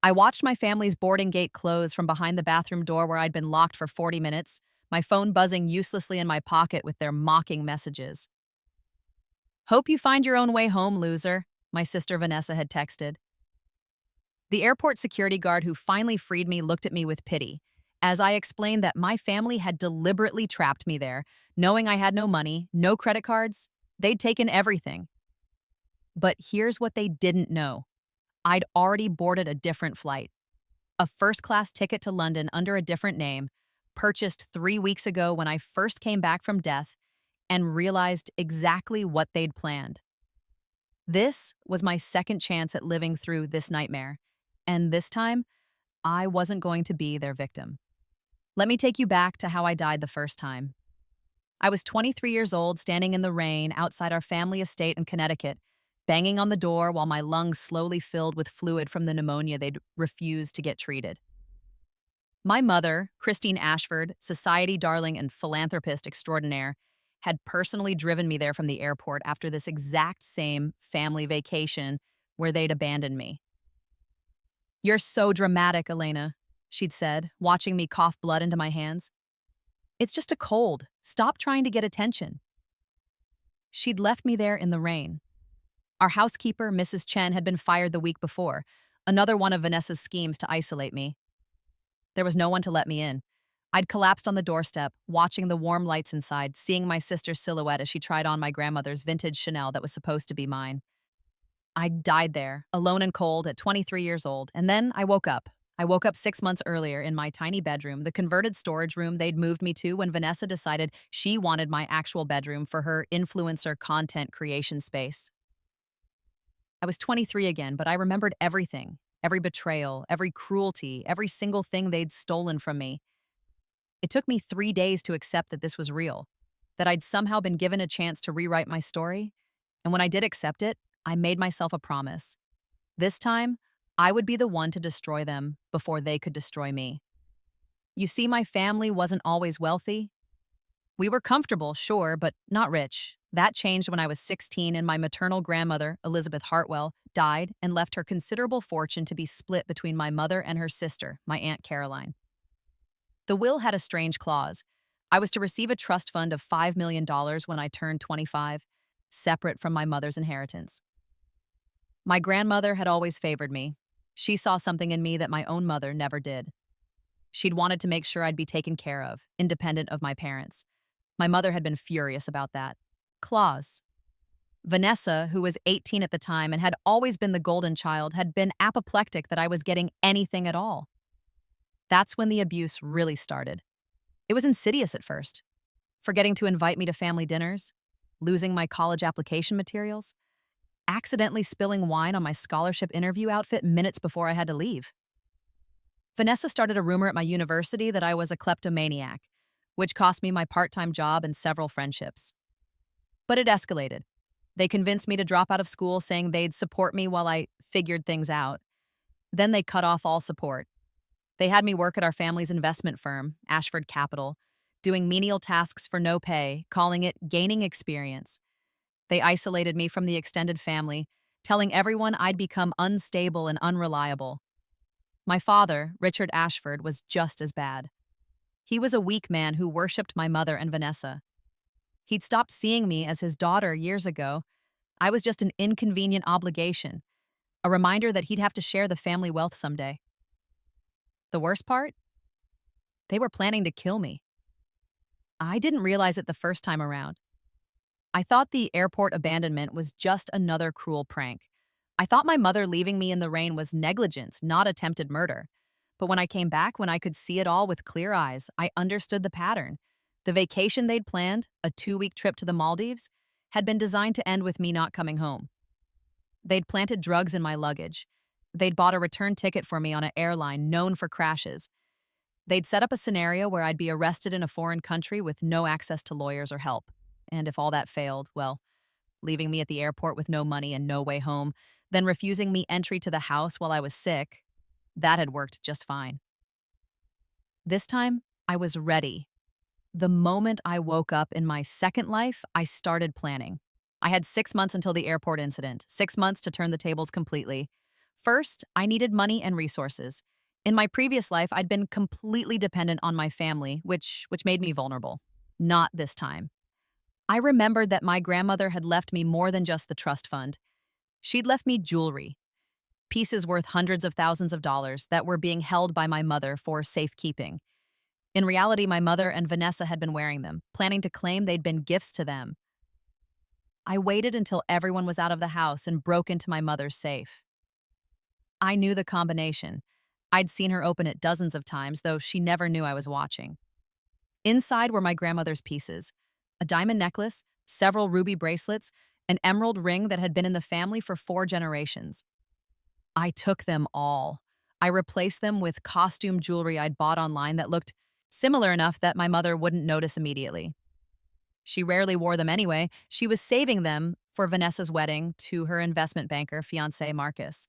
I watched my family's boarding gate close from behind the bathroom door where I'd been locked for 40 minutes, my phone buzzing uselessly in my pocket with their mocking messages. "Hope you find your own way home, loser," my sister Vanessa had texted. The airport security guard who finally freed me looked at me with pity, as I explained that my family had deliberately trapped me there, knowing I had no money, no credit cards. They'd taken everything. But here's what they didn't know. I'd already boarded a different flight. A first-class ticket to London under a different name, purchased 3 weeks ago when I first came back from death, and realized exactly what they'd planned. This was my second chance at living through this nightmare, and this time, I wasn't going to be their victim. Let me take you back to how I died the first time. I was 23 years old, standing in the rain outside our family estate in Connecticut, banging on the door while my lungs slowly filled with fluid from the pneumonia they'd refused to get treated. My mother, Christine Ashford, society darling and philanthropist extraordinaire, had personally driven me there from the airport after this exact same family vacation where they'd abandoned me. "You're so dramatic, Elena," she'd said, watching me cough blood into my hands. "It's just a cold. Stop trying to get attention." She'd left me there in the rain. Our housekeeper, Mrs. Chen, had been fired the week before, another one of Vanessa's schemes to isolate me. There was no one to let me in. I'd collapsed on the doorstep, watching the warm lights inside, seeing my sister's silhouette as she tried on my grandmother's vintage Chanel that was supposed to be mine. I died there, alone and cold, at 23 years old, and then I woke up. I woke up 6 months earlier in my tiny bedroom, the converted storage room they'd moved me to when Vanessa decided she wanted my actual bedroom for her influencer content creation space. I was 23 again, but I remembered everything, every betrayal, every cruelty, every single thing they'd stolen from me. It took me 3 days to accept that this was real, that I'd somehow been given a chance to rewrite my story, and when I did accept it, I made myself a promise. This time, I would be the one to destroy them before they could destroy me. You see, my family wasn't always wealthy. We were comfortable, sure, but not rich. That changed when I was 16 and my maternal grandmother, Elizabeth Hartwell, died and left her considerable fortune to be split between my mother and her sister, my Aunt Caroline. The will had a strange clause. I was to receive a trust fund of $5 million when I turned 25, separate from my mother's inheritance. My grandmother had always favored me. She saw something in me that my own mother never did. She'd wanted to make sure I'd be taken care of, independent of my parents. My mother had been furious about that. Clause. Vanessa, who was 18 at the time and had always been the golden child, had been apoplectic that I was getting anything at all. That's when the abuse really started. It was insidious at first. Forgetting to invite me to family dinners, losing my college application materials, accidentally spilling wine on my scholarship interview outfit minutes before I had to leave. Vanessa started a rumor at my university that I was a kleptomaniac, which cost me my part-time job and several friendships. But it escalated. They convinced me to drop out of school, saying they'd support me while I figured things out. Then they cut off all support. They had me work at our family's investment firm, Ashford Capital, doing menial tasks for no pay, calling it gaining experience. They isolated me from the extended family, telling everyone I'd become unstable and unreliable. My father, Richard Ashford, was just as bad. He was a weak man who worshipped my mother and Vanessa. He'd stopped seeing me as his daughter years ago. I was just an inconvenient obligation, a reminder that he'd have to share the family wealth someday. The worst part? They were planning to kill me. I didn't realize it the first time around. I thought the airport abandonment was just another cruel prank. I thought my mother leaving me in the rain was negligence, not attempted murder. But when I came back, when I could see it all with clear eyes, I understood the pattern. The vacation they'd planned, a 2-week trip to the Maldives, had been designed to end with me not coming home. They'd planted drugs in my luggage. They'd bought a return ticket for me on an airline known for crashes. They'd set up a scenario where I'd be arrested in a foreign country with no access to lawyers or help. And if all that failed, well, leaving me at the airport with no money and no way home, then refusing me entry to the house while I was sick, that had worked just fine. This time, I was ready. The moment I woke up in my second life, I started planning. I had 6 months until the airport incident, 6 months to turn the tables completely. First, I needed money and resources. In my previous life, I'd been completely dependent on my family, which made me vulnerable. Not this time. I remembered that my grandmother had left me more than just the trust fund. She'd left me jewelry, pieces worth hundreds of thousands of dollars that were being held by my mother for safekeeping. In reality, my mother and Vanessa had been wearing them, planning to claim they'd been gifts to them. I waited until everyone was out of the house and broke into my mother's safe. I knew the combination. I'd seen her open it dozens of times, though she never knew I was watching. Inside were my grandmother's pieces: a diamond necklace, several ruby bracelets, an emerald ring that had been in the family for 4 generations. I took them all. I replaced them with costume jewelry I'd bought online that looked similar enough that my mother wouldn't notice immediately. She rarely wore them anyway. She was saving them for Vanessa's wedding to her investment banker fiancé Marcus.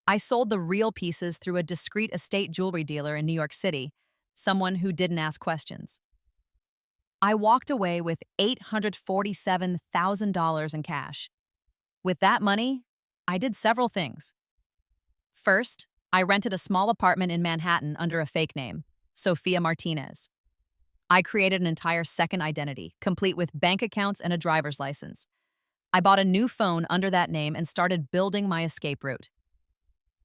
I sold the real pieces through a discreet estate jewelry dealer in New York City, someone who didn't ask questions. I walked away with $847,000 in cash. With that money, I did several things. First, I rented a small apartment in Manhattan under a fake name, Sophia Martinez. I created an entire second identity, complete with bank accounts and a driver's license. I bought a new phone under that name and started building my escape route.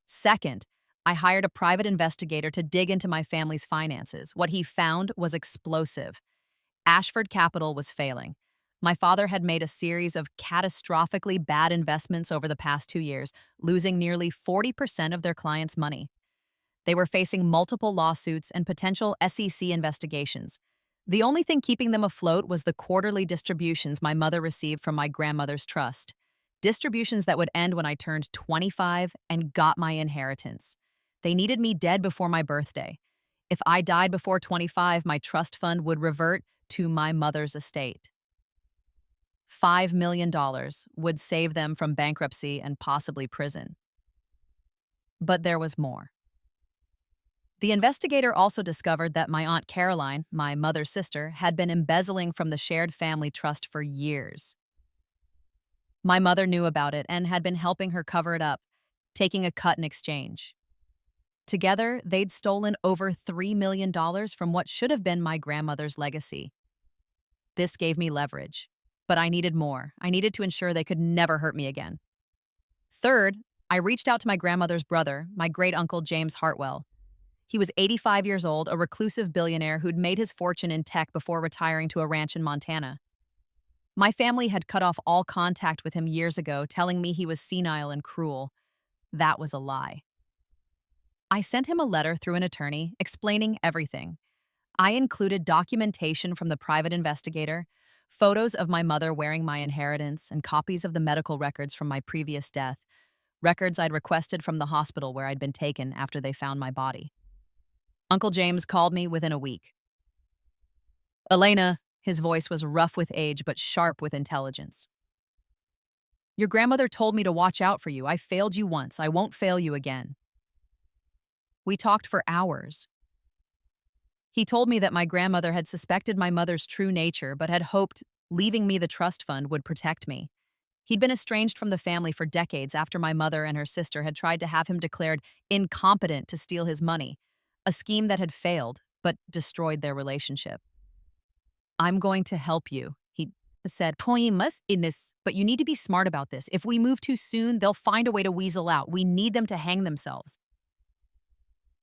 Second, I hired a private investigator to dig into my family's finances. What he found was explosive. Ashford Capital was failing. My father had made a series of catastrophically bad investments over the past 2 years, losing nearly 40% of their clients' money. They were facing multiple lawsuits and potential SEC investigations. The only thing keeping them afloat was the quarterly distributions my mother received from my grandmother's trust. Distributions that would end when I turned 25 and got my inheritance. They needed me dead before my birthday. If I died before 25, my trust fund would revert to my mother's estate. $5 million would save them from bankruptcy and possibly prison. But there was more. The investigator also discovered that my Aunt Caroline, my mother's sister, had been embezzling from the shared family trust for years. My mother knew about it and had been helping her cover it up, taking a cut in exchange. Together, they'd stolen over $3 million from what should have been my grandmother's legacy. This gave me leverage, but I needed more. I needed to ensure they could never hurt me again. Third, I reached out to my grandmother's brother, my great-uncle James Hartwell. He was 85 years old, a reclusive billionaire who'd made his fortune in tech before retiring to a ranch in Montana. My family had cut off all contact with him years ago, telling me he was senile and cruel. That was a lie. I sent him a letter through an attorney explaining everything. I included documentation from the private investigator, photos of my mother wearing my inheritance, and copies of the medical records from my previous death, records I'd requested from the hospital where I'd been taken after they found my body. Uncle James called me within a week. "Elena," his voice was rough with age but sharp with intelligence. "Your grandmother told me to watch out for you. I failed you once. I won't fail you again." We talked for hours. He told me that my grandmother had suspected my mother's true nature but had hoped leaving me the trust fund would protect me. He'd been estranged from the family for decades after my mother and her sister had tried to have him declared incompetent to steal his money, a scheme that had failed but destroyed their relationship. "I'm going to help you," he said. "Poemus in this, but you need to be smart about this. If we move too soon, they'll find a way to weasel out. We need them to hang themselves."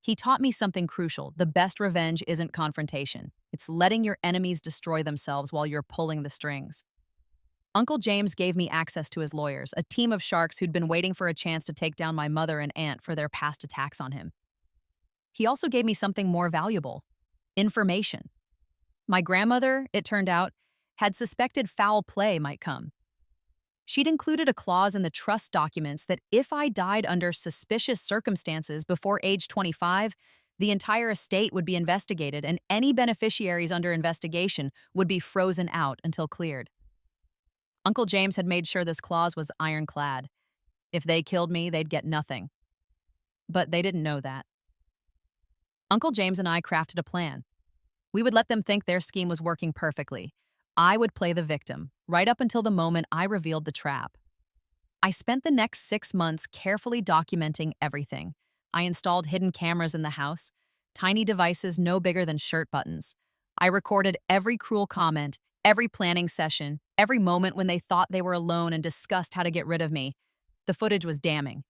He taught me something crucial. The best revenge isn't confrontation. It's letting your enemies destroy themselves while you're pulling the strings. Uncle James gave me access to his lawyers, a team of sharks who'd been waiting for a chance to take down my mother and aunt for their past attacks on him. He also gave me something more valuable: information. My grandmother, it turned out, had suspected foul play might come. She'd included a clause in the trust documents that if I died under suspicious circumstances before age 25, the entire estate would be investigated and any beneficiaries under investigation would be frozen out until cleared. Uncle James had made sure this clause was ironclad. If they killed me, they'd get nothing. But they didn't know that. Uncle James and I crafted a plan. We would let them think their scheme was working perfectly. I would play the victim, right up until the moment I revealed the trap. I spent the next 6 months carefully documenting everything. I installed hidden cameras in the house, tiny devices no bigger than shirt buttons. I recorded every cruel comment, every planning session, every moment when they thought they were alone and discussed how to get rid of me. The footage was damning.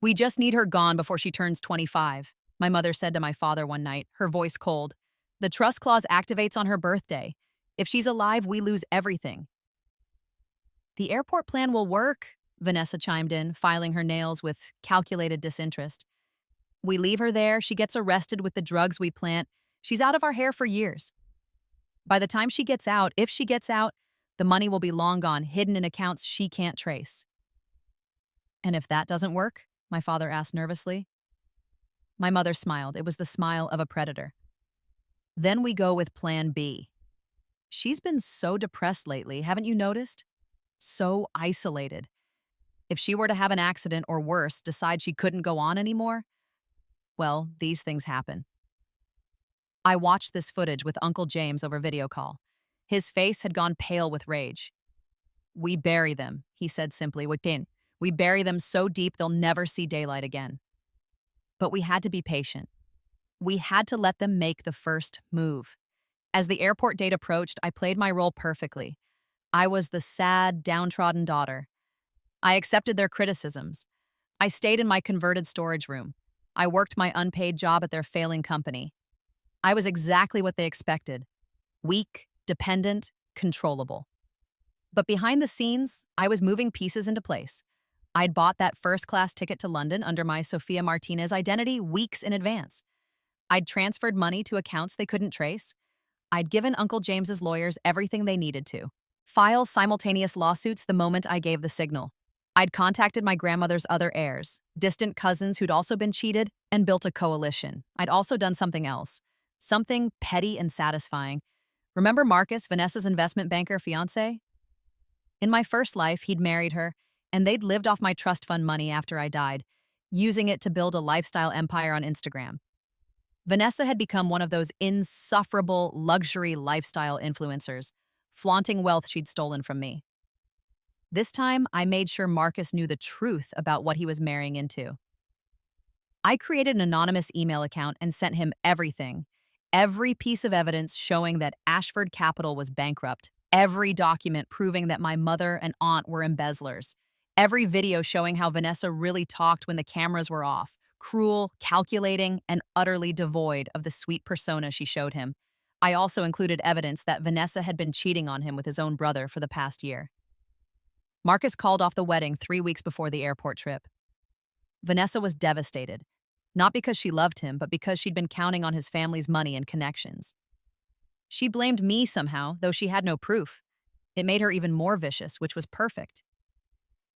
"We just need her gone before she turns 25, my mother said to my father one night, her voice cold. "The trust clause activates on her birthday. If she's alive, we lose everything." "The airport plan will work," Vanessa chimed in, filing her nails with calculated disinterest. "We leave her there, she gets arrested with the drugs we plant. She's out of our hair for years. By the time she gets out, if she gets out, the money will be long gone, hidden in accounts she can't trace." "And if that doesn't work?" my father asked nervously. My mother smiled. It was the smile of a predator. "Then we go with Plan B. She's been so depressed lately, haven't you noticed? So isolated. If she were to have an accident or worse, decide she couldn't go on anymore, well, these things happen." I watched this footage with Uncle James over video call. His face had gone pale with rage. "We bury them," he said simply. "We bury them so deep they'll never see daylight again." But we had to be patient. We had to let them make the first move. As the airport date approached, I played my role perfectly. I was the sad, downtrodden daughter. I accepted their criticisms. I stayed in my converted storage room. I worked my unpaid job at their failing company. I was exactly what they expected: weak, dependent, controllable. But behind the scenes, I was moving pieces into place. I'd bought that first-class ticket to London under my Sophia Martinez identity weeks in advance. I'd transferred money to accounts they couldn't trace. I'd given Uncle James's lawyers everything they needed to file simultaneous lawsuits the moment I gave the signal. I'd contacted my grandmother's other heirs, distant cousins who'd also been cheated, and built a coalition. I'd also done something else, something petty and satisfying. Remember Marcus, Vanessa's investment banker fiancé? In my first life, he'd married her, and they'd lived off my trust fund money after I died, using it to build a lifestyle empire on Instagram. Vanessa had become one of those insufferable luxury lifestyle influencers, flaunting wealth she'd stolen from me. This time, I made sure Marcus knew the truth about what he was marrying into. I created an anonymous email account and sent him everything, every piece of evidence showing that Ashford Capital was bankrupt, every document proving that my mother and aunt were embezzlers, every video showing how Vanessa really talked when the cameras were off, cruel, calculating, and utterly devoid of the sweet persona she showed him. I also included evidence that Vanessa had been cheating on him with his own brother for the past year. Marcus called off the wedding 3 weeks before the airport trip. Vanessa was devastated, not because she loved him, but because she'd been counting on his family's money and connections. She blamed me somehow, though she had no proof. It made her even more vicious, which was perfect.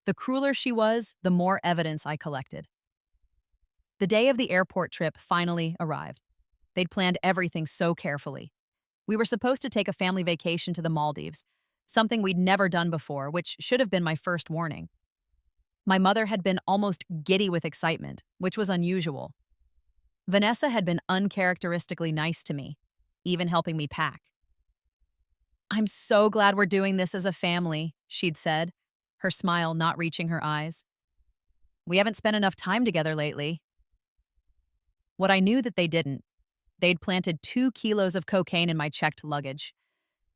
The crueler she was, the more evidence I collected. The day of the airport trip finally arrived. They'd planned everything so carefully. We were supposed to take a family vacation to the Maldives, something we'd never done before, which should have been my first warning. My mother had been almost giddy with excitement, which was unusual. Vanessa had been uncharacteristically nice to me, even helping me pack. "I'm so glad we're doing this as a family," she'd said, her smile not reaching her eyes. "We haven't spent enough time together lately." What I knew that they didn't, they'd planted 2 kilos of cocaine in my checked luggage.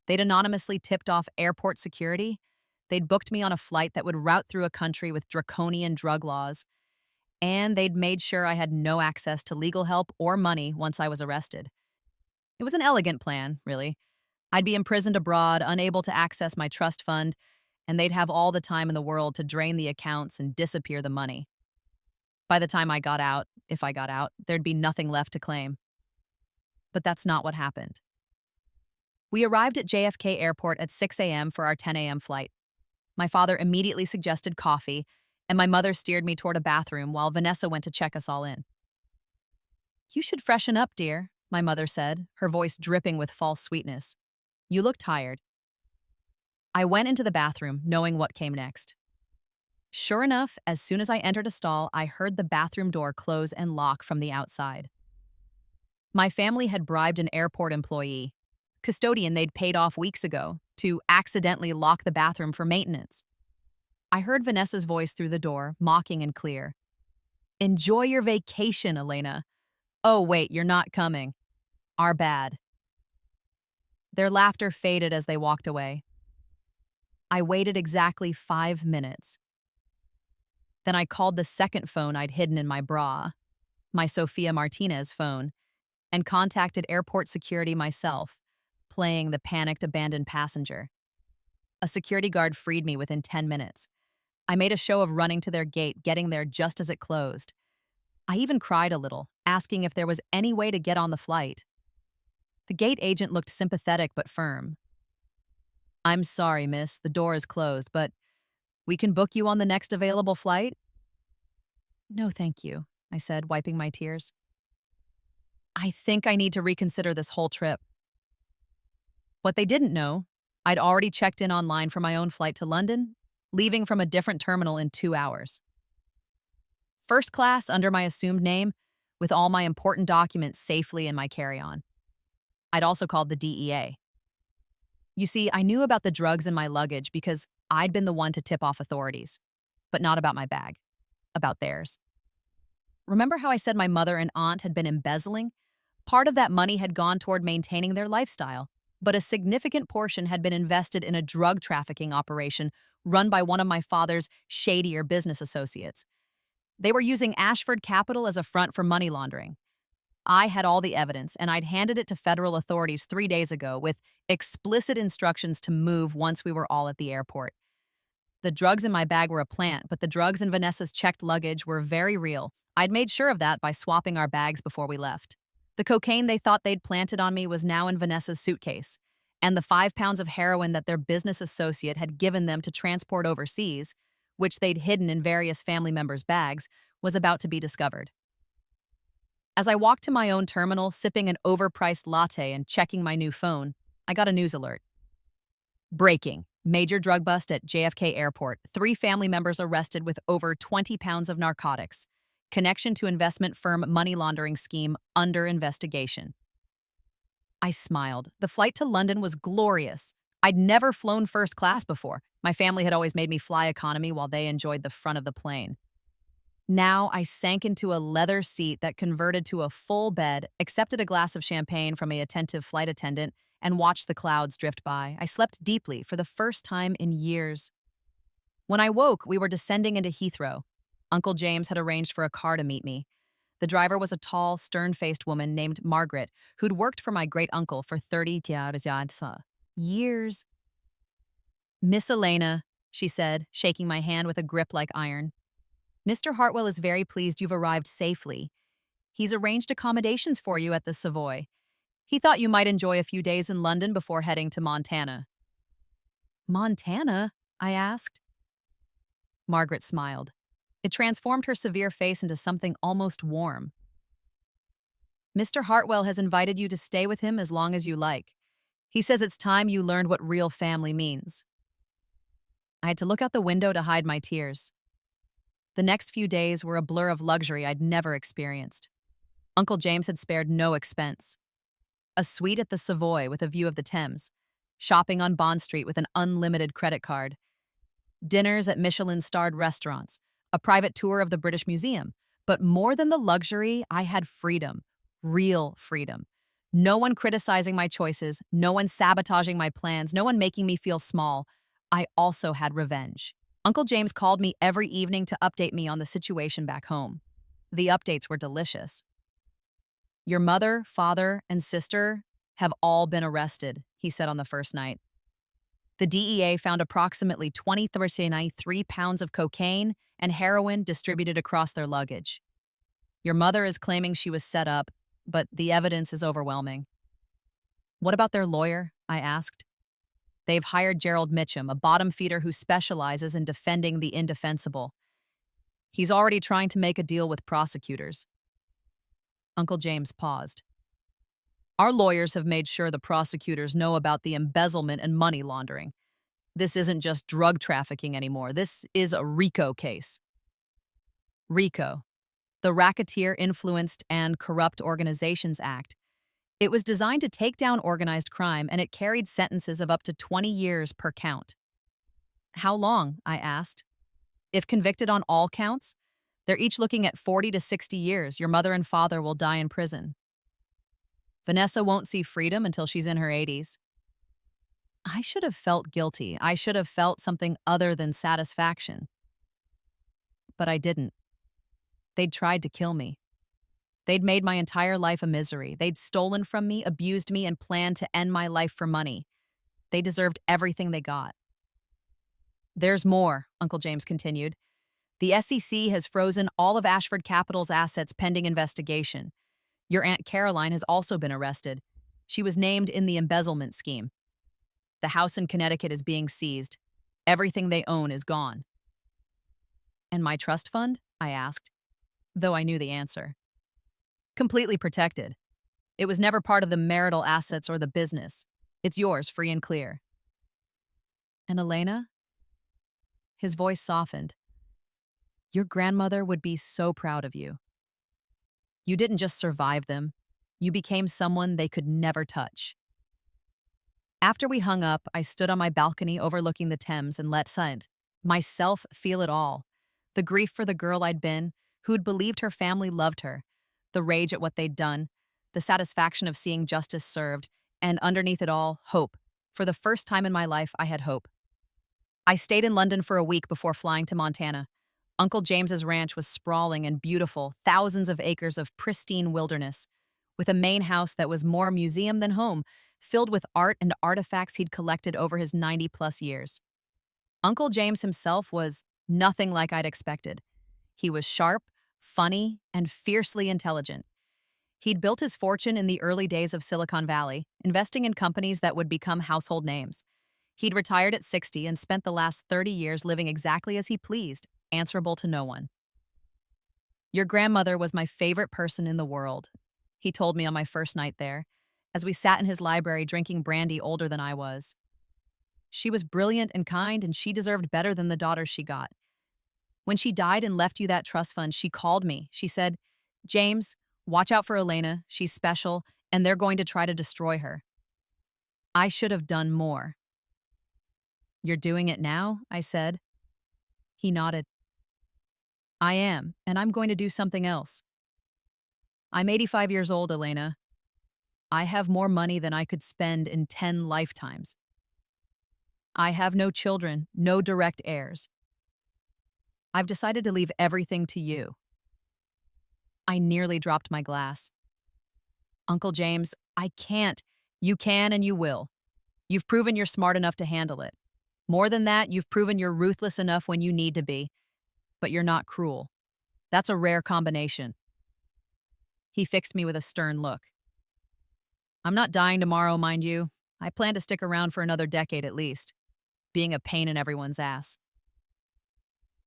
They'd anonymously tipped off airport security. They'd booked me on a flight that would route through a country with draconian drug laws. And they'd made sure I had no access to legal help or money once I was arrested. It was an elegant plan, really. I'd be imprisoned abroad, unable to access my trust fund, and they'd have all the time in the world to drain the accounts and disappear the money. By the time I got out, if I got out, there'd be nothing left to claim. But that's not what happened. We arrived at JFK Airport at 6 a.m. for our 10 a.m. flight. My father immediately suggested coffee, and my mother steered me toward a bathroom while Vanessa went to check us all in. "You should freshen up, dear," my mother said, her voice dripping with false sweetness. "You look tired." I went into the bathroom, knowing what came next. Sure enough, as soon as I entered a stall, I heard the bathroom door close and lock from the outside. My family had bribed an airport employee, custodian they'd paid off weeks ago, to accidentally lock the bathroom for maintenance. I heard Vanessa's voice through the door, mocking and clear. Enjoy your vacation, Elena. Oh, wait, you're not coming. Our bad. Their laughter faded as they walked away. I waited exactly 5 minutes. Then I called the second phone I'd hidden in my bra, my Sofia Martinez phone, and contacted airport security myself, playing the panicked abandoned passenger. A security guard freed me within 10 minutes. I made a show of running to their gate, getting there just as it closed. I even cried a little, asking if there was any way to get on the flight. The gate agent looked sympathetic but firm. I'm sorry, miss, the door is closed, but we can book you on the next available flight? No, thank you, I said, wiping my tears. I think I need to reconsider this whole trip. What they didn't know, I'd already checked in online for my own flight to London, leaving from a different terminal in 2 hours. First class under my assumed name, with all my important documents safely in my carry-on. I'd also called the DEA. You see, I knew about the drugs in my luggage because I'd been the one to tip off authorities, but not about my bag, about theirs. Remember how I said my mother and aunt had been embezzling? Part of that money had gone toward maintaining their lifestyle, but a significant portion had been invested in a drug trafficking operation run by one of my father's shadier business associates. They were using Ashford Capital as a front for money laundering. I had all the evidence, and I'd handed it to federal authorities 3 days ago with explicit instructions to move once we were all at the airport. The drugs in my bag were a plant, but the drugs in Vanessa's checked luggage were very real. I'd made sure of that by swapping our bags before we left. The cocaine they thought they'd planted on me was now in Vanessa's suitcase, and the 5 pounds of heroin that their business associate had given them to transport overseas, which they'd hidden in various family members' bags, was about to be discovered. As I walked to my own terminal, sipping an overpriced latte and checking my new phone, I got a news alert. Breaking. Major drug bust at JFK Airport. 3 family members arrested with over 20 pounds of narcotics. Connection to investment firm money laundering scheme under investigation. I smiled. The flight to London was glorious. I'd never flown first class before. My family had always made me fly economy while they enjoyed the front of the plane. Now I sank into a leather seat that converted to a full bed, accepted a glass of champagne from an attentive flight attendant, and watched the clouds drift by. I slept deeply for the first time in years. When I woke, we were descending into Heathrow. Uncle James had arranged for a car to meet me. The driver was a tall, stern-faced woman named Margaret, who'd worked for my great-uncle for 30 years. Miss Elena, she said, shaking my hand with a grip like iron. Mr. Hartwell is very pleased you've arrived safely. He's arranged accommodations for you at the Savoy. He thought you might enjoy a few days in London before heading to Montana. Montana? I asked. Margaret smiled. It transformed her severe face into something almost warm. Mr. Hartwell has invited you to stay with him as long as you like. He says it's time you learned what real family means. I had to look out the window to hide my tears. The next few days were a blur of luxury I'd never experienced. Uncle James had spared no expense. A suite at the Savoy with a view of the Thames, shopping on Bond Street with an unlimited credit card, dinners at Michelin-starred restaurants, a private tour of the British Museum. But more than the luxury, I had freedom, real freedom. No one criticizing my choices, no one sabotaging my plans, no one making me feel small. I also had revenge. Uncle James called me every evening to update me on the situation back home. The updates were delicious. Your mother, father, and sister have all been arrested, he said on the first night. The DEA found approximately 23 pounds of cocaine and heroin distributed across their luggage. Your mother is claiming she was set up, but the evidence is overwhelming. What about their lawyer? I asked. They've hired Gerald Mitchum, a bottom feeder who specializes in defending the indefensible. He's already trying to make a deal with prosecutors. Uncle James paused. Our lawyers have made sure the prosecutors know about the embezzlement and money laundering. This isn't just drug trafficking anymore. This is a RICO case. RICO, the Racketeer Influenced and Corrupt Organizations Act. It was designed to take down organized crime, and it carried sentences of up to 20 years per count. How long? I asked. If convicted on all counts, they're each looking at 40 to 60 years. Your mother and father will die in prison. Vanessa won't see freedom until she's in her 80s. I should have felt guilty. I should have felt something other than satisfaction. But I didn't. They'd tried to kill me. They'd made my entire life a misery. They'd stolen from me, abused me, and planned to end my life for money. They deserved everything they got. There's more, Uncle James continued. The SEC has frozen all of Ashford Capital's assets pending investigation. Your Aunt Caroline has also been arrested. She was named in the embezzlement scheme. The house in Connecticut is being seized. Everything they own is gone. And my trust fund? I asked, though I knew the answer. Completely protected. It was never part of the marital assets or the business. It's yours, free and clear. And Elena? His voice softened. Your grandmother would be so proud of you. You didn't just survive them. You became someone they could never touch. After we hung up, I stood on my balcony overlooking the Thames and let myself feel it all. The grief for the girl I'd been, who'd believed her family loved her, the rage at what they'd done, the satisfaction of seeing justice served, and underneath it all, hope. For the first time in my life, I had hope. I stayed in London for a week before flying to Montana. Uncle James's ranch was sprawling and beautiful, thousands of acres of pristine wilderness, with a main house that was more museum than home, filled with art and artifacts he'd collected over his 90-plus years. Uncle James himself was nothing like I'd expected. He was sharp, funny, and fiercely intelligent. He'd built his fortune in the early days of Silicon Valley, investing in companies that would become household names. He'd retired at 60 and spent the last 30 years living exactly as he pleased, answerable to no one. Your grandmother was my favorite person in the world, he told me on my first night there, as we sat in his library drinking brandy older than I was. She was brilliant and kind, and she deserved better than the daughters she got. When she died and left you that trust fund, she called me. She said, James, watch out for Elena. She's special, and they're going to try to destroy her. I should have done more. You're doing it now? I said. He nodded. I am, and I'm going to do something else. I'm 85 years old, Elena. I have more money than I could spend in 10 lifetimes. I have no children, no direct heirs. I've decided to leave everything to you. I nearly dropped my glass. Uncle James, I can't. You can and you will. You've proven you're smart enough to handle it. More than that, you've proven you're ruthless enough when you need to be. But you're not cruel. That's a rare combination. He fixed me with a stern look. I'm not dying tomorrow, mind you. I plan to stick around for another decade at least, being a pain in everyone's ass.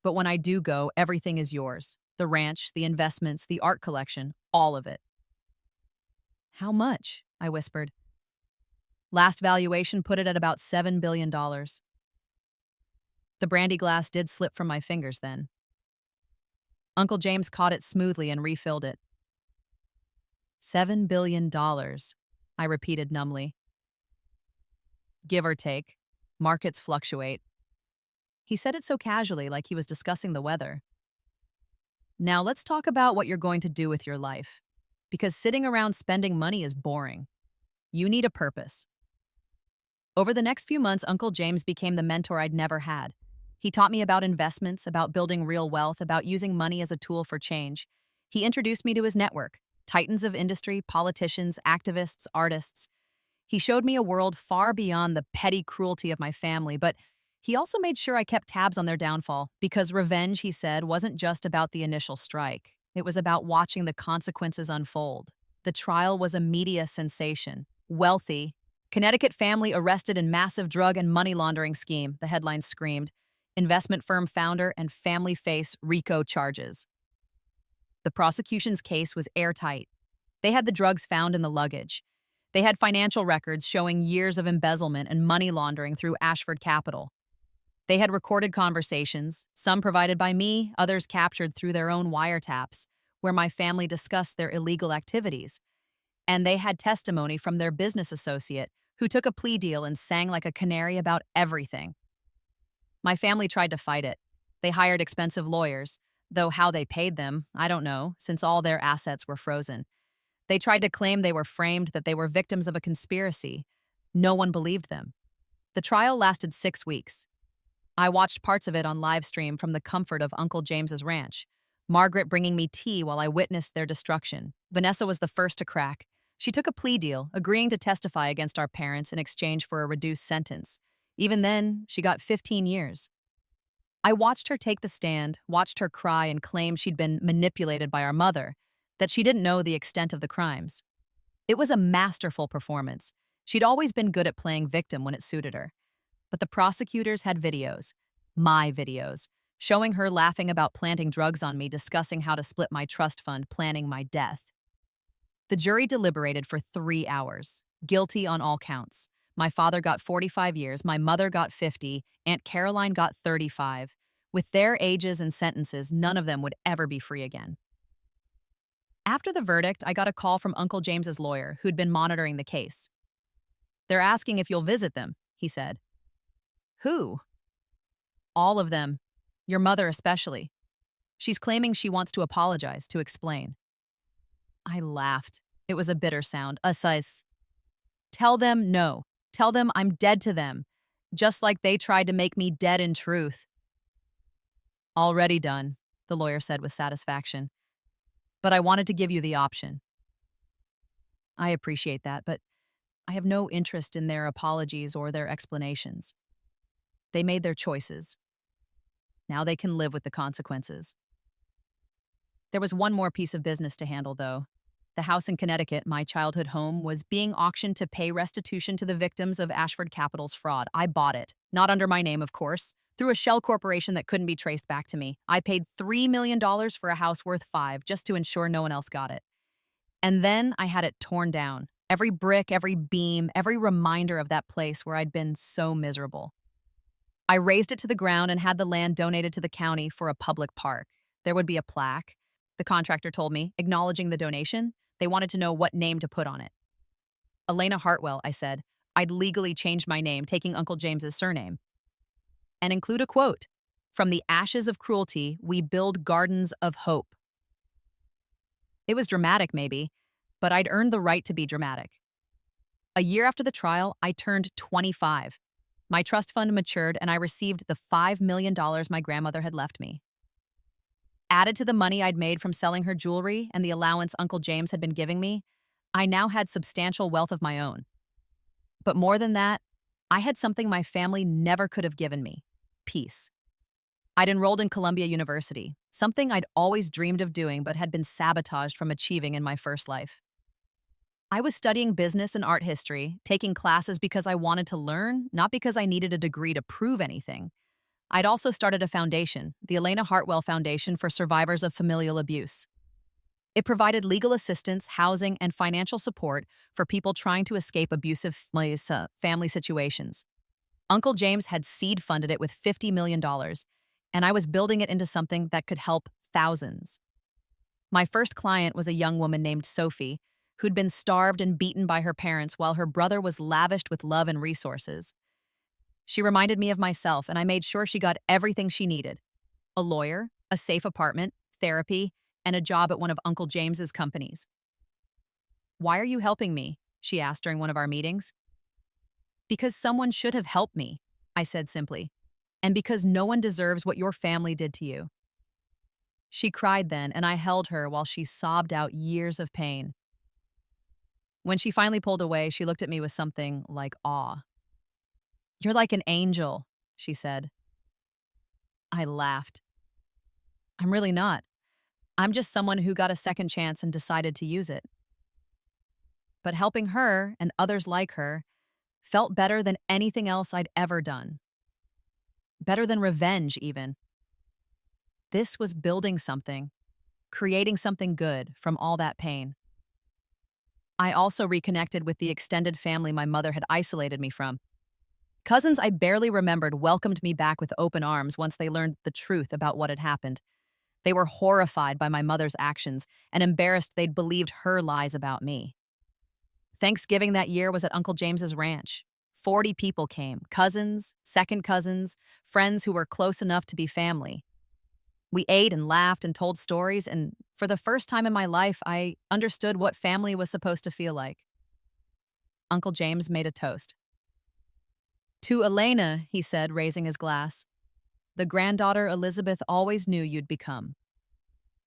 But when I do go, everything is yours. The ranch, the investments, the art collection, all of it. How much? I whispered. Last valuation put it at about $7 billion. The brandy glass did slip from my fingers then. Uncle James caught it smoothly and refilled it. $7 billion, I repeated numbly. Give or take. Markets fluctuate. He said it so casually, like he was discussing the weather. Now let's talk about what you're going to do with your life. Because sitting around spending money is boring. You need a purpose. Over the next few months, Uncle James became the mentor I'd never had. He taught me about investments, about building real wealth, about using money as a tool for change. He introduced me to his network, titans of industry, politicians, activists, artists. He showed me a world far beyond the petty cruelty of my family, but he also made sure I kept tabs on their downfall, because revenge, he said, wasn't just about the initial strike. It was about watching the consequences unfold. The trial was a media sensation. Wealthy, Connecticut family arrested in massive drug and money laundering scheme, the headlines screamed. Investment firm founder and family face RICO charges. The prosecution's case was airtight. They had the drugs found in the luggage. They had financial records showing years of embezzlement and money laundering through Ashford Capital. They had recorded conversations, some provided by me, others captured through their own wiretaps, where my family discussed their illegal activities. And they had testimony from their business associate, who took a plea deal and sang like a canary about everything. My family tried to fight it. They hired expensive lawyers, though how they paid them, I don't know, since all their assets were frozen. They tried to claim they were framed, that they were victims of a conspiracy. No one believed them. The trial lasted 6 weeks. I watched parts of it on live stream from the comfort of Uncle James's ranch, Margaret bringing me tea while I witnessed their destruction. Vanessa was the first to crack. She took a plea deal, agreeing to testify against our parents in exchange for a reduced sentence. Even then, she got 15 years. I watched her take the stand, watched her cry and claim she'd been manipulated by our mother, that she didn't know the extent of the crimes. It was a masterful performance. She'd always been good at playing victim when it suited her. But the prosecutors had videos, my videos, showing her laughing about planting drugs on me, discussing how to split my trust fund, planning my death. The jury deliberated for 3 hours, guilty on all counts. My father got 45 years, my mother got 50, Aunt Caroline got 35. With their ages and sentences, none of them would ever be free again. After the verdict, I got a call from Uncle James's lawyer, who'd been monitoring the case. "They're asking if you'll visit them," he said. "Who?" "All of them. Your mother especially. She's claiming she wants to apologize, to explain." I laughed. It was a bitter sound. A sighs. "Tell them no. Tell them I'm dead to them, just like they tried to make me dead in truth." "Already done," the lawyer said with satisfaction. "But I wanted to give you the option." "I appreciate that, but I have no interest in their apologies or their explanations. They made their choices. Now they can live with the consequences." There was one more piece of business to handle, though. The house in Connecticut, my childhood home, was being auctioned to pay restitution to the victims of Ashford Capital's fraud. I bought it, not under my name, of course, through a shell corporation that couldn't be traced back to me. I paid $3 million for a house worth $5 just to ensure no one else got it. And then I had it torn down. Every brick, every beam, every reminder of that place where I'd been so miserable. I razed it to the ground and had the land donated to the county for a public park. There would be a plaque, the contractor told me, acknowledging the donation. They wanted to know what name to put on it. "Elena Hartwell," I said. I'd legally changed my name, taking Uncle James's surname. "And include a quote. From the ashes of cruelty, we build gardens of hope." It was dramatic, maybe, but I'd earned the right to be dramatic. A year after the trial, I turned 25. My trust fund matured, and I received the $5 million my grandmother had left me. Added to the money I'd made from selling her jewelry and the allowance Uncle James had been giving me, I now had substantial wealth of my own. But more than that, I had something my family never could have given me: peace. I'd enrolled in Columbia University, something I'd always dreamed of doing but had been sabotaged from achieving in my first life. I was studying business and art history, taking classes because I wanted to learn, not because I needed a degree to prove anything. I'd also started a foundation, the Elena Hartwell Foundation for Survivors of Familial Abuse. It provided legal assistance, housing, and financial support for people trying to escape abusive family situations. Uncle James had seed funded it with $50 million, and I was building it into something that could help thousands. My first client was a young woman named Sophie, who'd been starved and beaten by her parents while her brother was lavished with love and resources. She reminded me of myself, and I made sure she got everything she needed: a lawyer, a safe apartment, therapy, and a job at one of Uncle James's companies. "Why are you helping me?" she asked during one of our meetings. "Because someone should have helped me," I said simply, "and because no one deserves what your family did to you." She cried then, and I held her while she sobbed out years of pain. When she finally pulled away, she looked at me with something like awe. "You're like an angel," she said. I laughed. "I'm really not. I'm just someone who got a second chance and decided to use it." But helping her, and others like her, felt better than anything else I'd ever done. Better than revenge, even. This was building something, creating something good from all that pain. I also reconnected with the extended family my mother had isolated me from. Cousins I barely remembered welcomed me back with open arms once they learned the truth about what had happened. They were horrified by my mother's actions and embarrassed they'd believed her lies about me. Thanksgiving that year was at Uncle James's ranch. 40 people came: cousins, second cousins, friends who were close enough to be family. We ate and laughed and told stories, and for the first time in my life, I understood what family was supposed to feel like. Uncle James made a toast. To Elena, he said, raising his glass, the granddaughter Elizabeth always knew you'd become.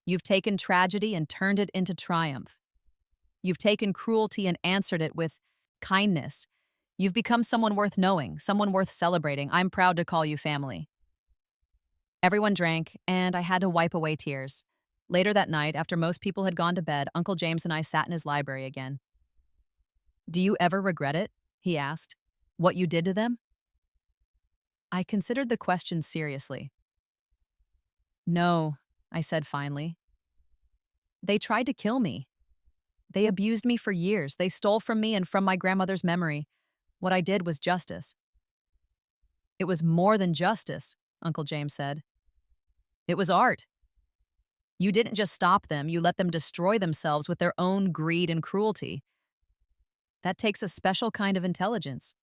You've taken tragedy and turned it into triumph. You've taken cruelty and answered it with kindness. You've become someone worth knowing, someone worth celebrating. I'm proud to call you family. Everyone drank, and I had to wipe away tears. Later that night, after most people had gone to bed, Uncle James and I sat in his library again. Do you ever regret it? He asked. What you did to them? I considered the question seriously. No, I said finally. They tried to kill me. They abused me for years. They stole from me and from my grandmother's memory. What I did was justice. It was more than justice, Uncle James said. It was art. You didn't just stop them, you let them destroy themselves with their own greed and cruelty. That takes a special kind of intelligence.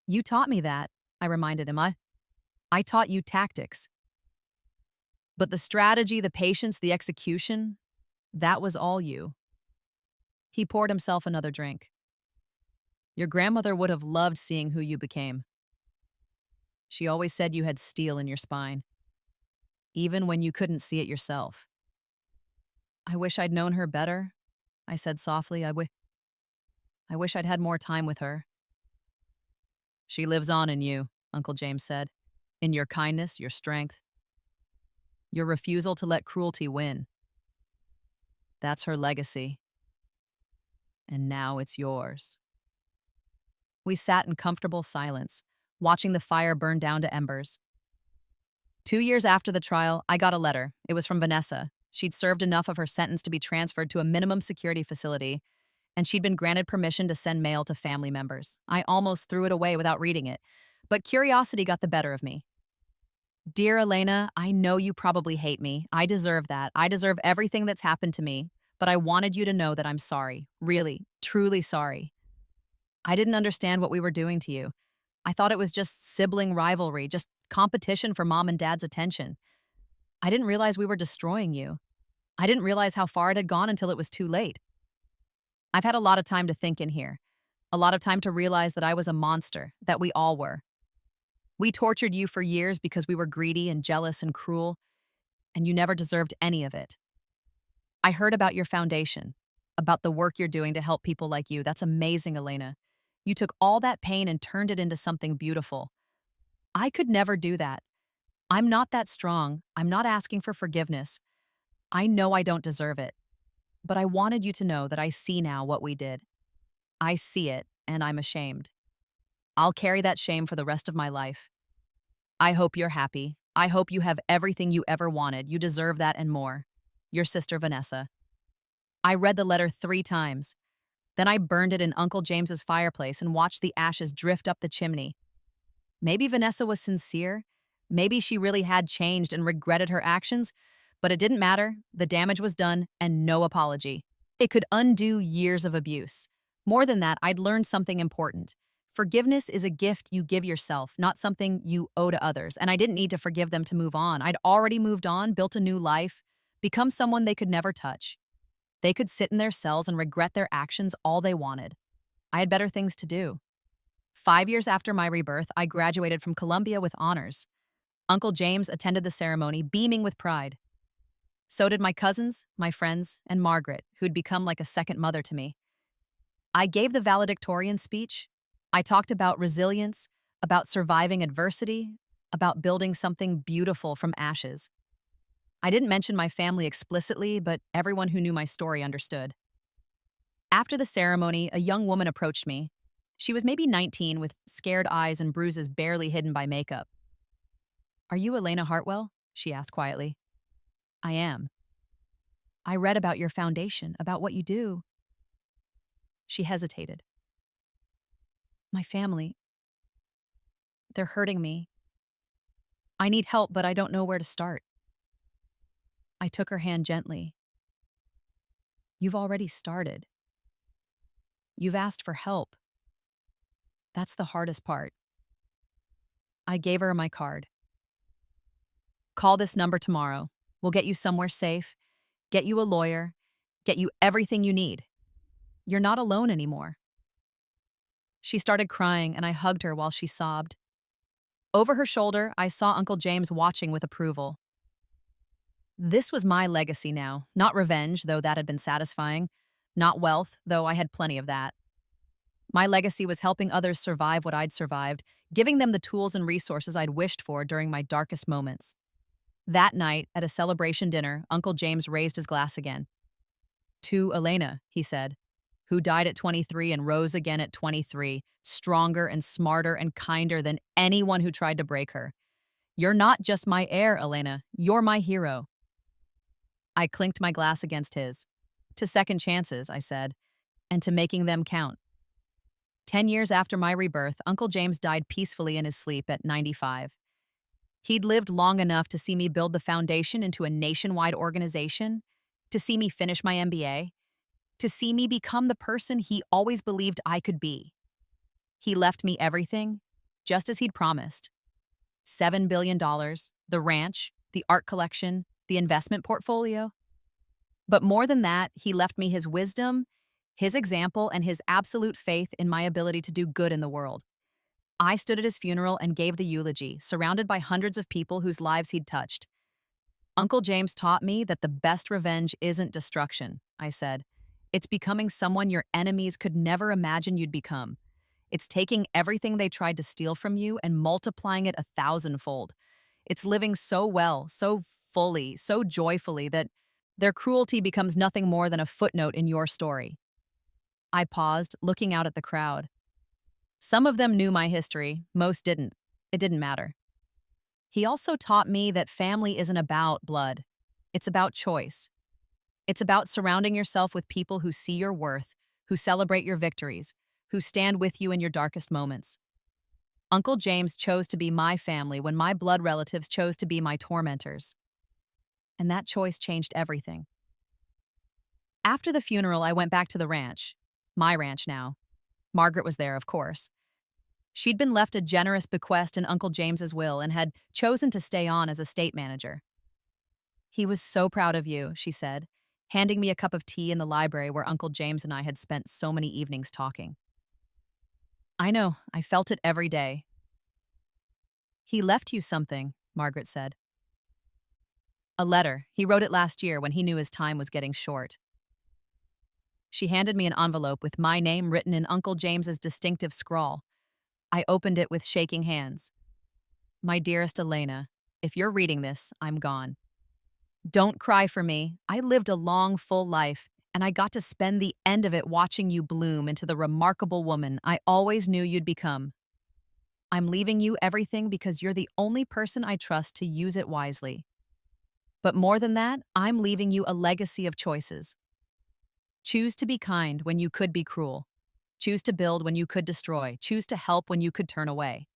You taught me that, I reminded him. I taught you tactics. But the strategy, the patience, the execution, that was all you. He poured himself another drink. Your grandmother would have loved seeing who you became. She always said you had steel in your spine, even when you couldn't see it yourself. I wish I'd known her better, I said softly. I wish I'd had more time with her. She lives on in you, Uncle James said, in your kindness, your strength, your refusal to let cruelty win. That's her legacy. And now it's yours. We sat in comfortable silence, watching the fire burn down to embers. 2 years after the trial, I got a letter. It was from Vanessa. She'd served enough of her sentence to be transferred to a minimum security facility, and she'd been granted permission to send mail to family members. I almost threw it away without reading it, but curiosity got the better of me. Dear Elena, I know you probably hate me. I deserve that. I deserve everything that's happened to me, but I wanted you to know that I'm sorry. Really, truly sorry. I didn't understand what we were doing to you. I thought it was just sibling rivalry, just competition for mom and dad's attention. I didn't realize we were destroying you. I didn't realize how far it had gone until it was too late. I've had a lot of time to think in here, a lot of time to realize that I was a monster, that we all were. We tortured you for years because we were greedy and jealous and cruel, and you never deserved any of it. I heard about your foundation, about the work you're doing to help people like you. That's amazing, Elena. You took all that pain and turned it into something beautiful. I could never do that. I'm not that strong. I'm not asking for forgiveness. I know I don't deserve it. But I wanted you to know that I see now what we did. I see it, and I'm ashamed. I'll carry that shame for the rest of my life. I hope you're happy. I hope you have everything you ever wanted. You deserve that and more. Your sister, Vanessa. I read the letter 3 times. Then I burned it in Uncle James's fireplace and watched the ashes drift up the chimney. Maybe Vanessa was sincere. Maybe she really had changed and regretted her actions, but it didn't matter. The damage was done, and no apology. It could undo years of abuse. More than that, I'd learned something important. Forgiveness is a gift you give yourself, not something you owe to others, and I didn't need to forgive them to move on. I'd already moved on, built a new life, become someone they could never touch. They could sit in their cells and regret their actions all they wanted. I had better things to do. 5 years after my rebirth, I graduated from Columbia with honors. Uncle James attended the ceremony, beaming with pride. So did my cousins, my friends, and Margaret, who'd become like a second mother to me. I gave the valedictorian speech. I talked about resilience, about surviving adversity, about building something beautiful from ashes. I didn't mention my family explicitly, but everyone who knew my story understood. After the ceremony, a young woman approached me. She was maybe 19 with scared eyes and bruises barely hidden by makeup. Are you Elena Hartwell? She asked quietly. I am. I read about your foundation, about what you do. She hesitated. My family. They're hurting me. I need help, but I don't know where to start. I took her hand gently. You've already started. You've asked for help. That's the hardest part. I gave her my card. Call this number tomorrow. We'll get you somewhere safe, get you a lawyer, get you everything you need. You're not alone anymore." She started crying, and I hugged her while she sobbed. Over her shoulder, I saw Uncle James watching with approval. This was my legacy now, not revenge, though that had been satisfying, not wealth, though I had plenty of that. My legacy was helping others survive what I'd survived, giving them the tools and resources I'd wished for during my darkest moments. That night, at a celebration dinner, Uncle James raised his glass again. "To Elena," he said, "who died at 23 and rose again at 23, stronger and smarter and kinder than anyone who tried to break her. You're not just my heir, Elena. You're my hero." I clinked my glass against his. "To second chances," I said, "and to making them count." 10 years after my rebirth, Uncle James died peacefully in his sleep at 95. He'd lived long enough to see me build the foundation into a nationwide organization, to see me finish my MBA, to see me become the person he always believed I could be. He left me everything, just as he'd promised. $7 billion, the ranch, the art collection, the investment portfolio. But more than that, he left me his wisdom, his example, and his absolute faith in my ability to do good in the world. I stood at his funeral and gave the eulogy, surrounded by hundreds of people whose lives he'd touched. "Uncle James taught me that the best revenge isn't destruction," I said. "It's becoming someone your enemies could never imagine you'd become. It's taking everything they tried to steal from you and multiplying it 1,000-fold. It's living so well, so fully, so joyfully that their cruelty becomes nothing more than a footnote in your story." I paused, looking out at the crowd. Some of them knew my history, most didn't. It didn't matter. He also taught me that family isn't about blood. It's about choice. It's about surrounding yourself with people who see your worth, who celebrate your victories, who stand with you in your darkest moments. Uncle James chose to be my family when my blood relatives chose to be my tormentors. And that choice changed everything. After the funeral, I went back to the ranch. My ranch now. Margaret was there, of course. She'd been left a generous bequest in Uncle James's will and had chosen to stay on as estate manager. "He was so proud of you," she said, handing me a cup of tea in the library where Uncle James and I had spent so many evenings talking. "I know, I felt it every day." "He left you something," Margaret said. "A letter. He wrote it last year when he knew his time was getting short." She handed me an envelope with my name written in Uncle James's distinctive scrawl. I opened it with shaking hands. "My dearest Elena, if you're reading this, I'm gone. Don't cry for me. I lived a long, full life, and I got to spend the end of it watching you bloom into the remarkable woman I always knew you'd become. I'm leaving you everything because you're the only person I trust to use it wisely. But more than that, I'm leaving you a legacy of choices. Choose to be kind when you could be cruel. Choose to build when you could destroy. Choose to help when you could turn away.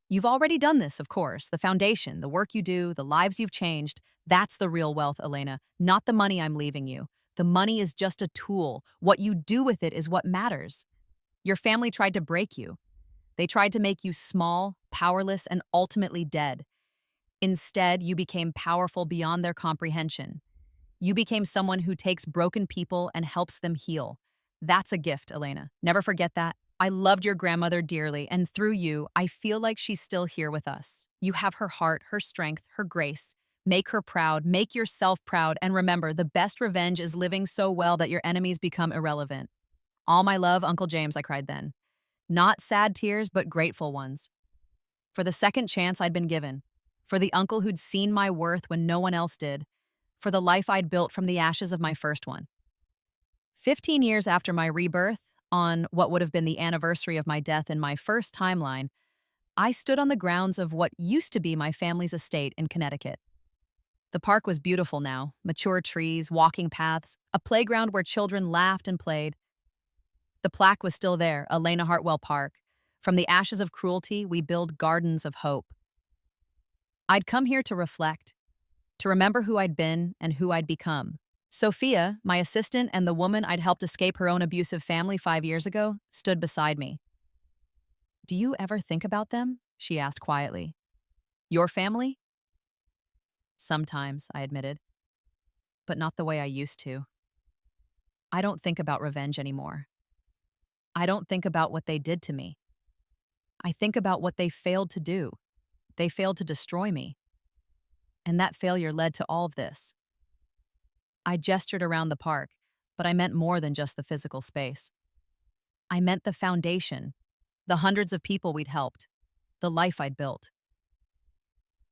You've already done this, of course. The foundation, the work you do, the lives you've changed, that's the real wealth, Elena, not the money I'm leaving you. The money is just a tool. What you do with it is what matters. Your family tried to break you. They tried to make you small, powerless, and ultimately dead. Instead, you became powerful beyond their comprehension. You became someone who takes broken people and helps them heal. That's a gift, Elena. Never forget that. I loved your grandmother dearly, and through you, I feel like she's still here with us. You have her heart, her strength, her grace. Make her proud, make yourself proud, and remember, the best revenge is living so well that your enemies become irrelevant. All my love, Uncle James, I cried then. Not sad tears, but grateful ones. For the second chance I'd been given. For the uncle who'd seen my worth when no one else did. For the life I'd built from the ashes of my first one. 15 years after my rebirth, on what would have been the anniversary of my death in my first timeline, I stood on the grounds of what used to be my family's estate in Connecticut. The park was beautiful now, mature trees, walking paths, a playground where children laughed and played. The plaque was still there, Elena Hartwell Park. From the ashes of cruelty, we build gardens of hope. I'd come here to reflect, to remember who I'd been and who I'd become. Sophia, my assistant and the woman I'd helped escape her own abusive family 5 years ago, stood beside me. "Do you ever think about them?" she asked quietly. "Your family?" Sometimes, I admitted, but not the way I used to. I don't think about revenge anymore. I don't think about what they did to me. I think about what they failed to do. They failed to destroy me. And that failure led to all of this. I gestured around the park, but I meant more than just the physical space. I meant the foundation, the hundreds of people we'd helped, the life I'd built.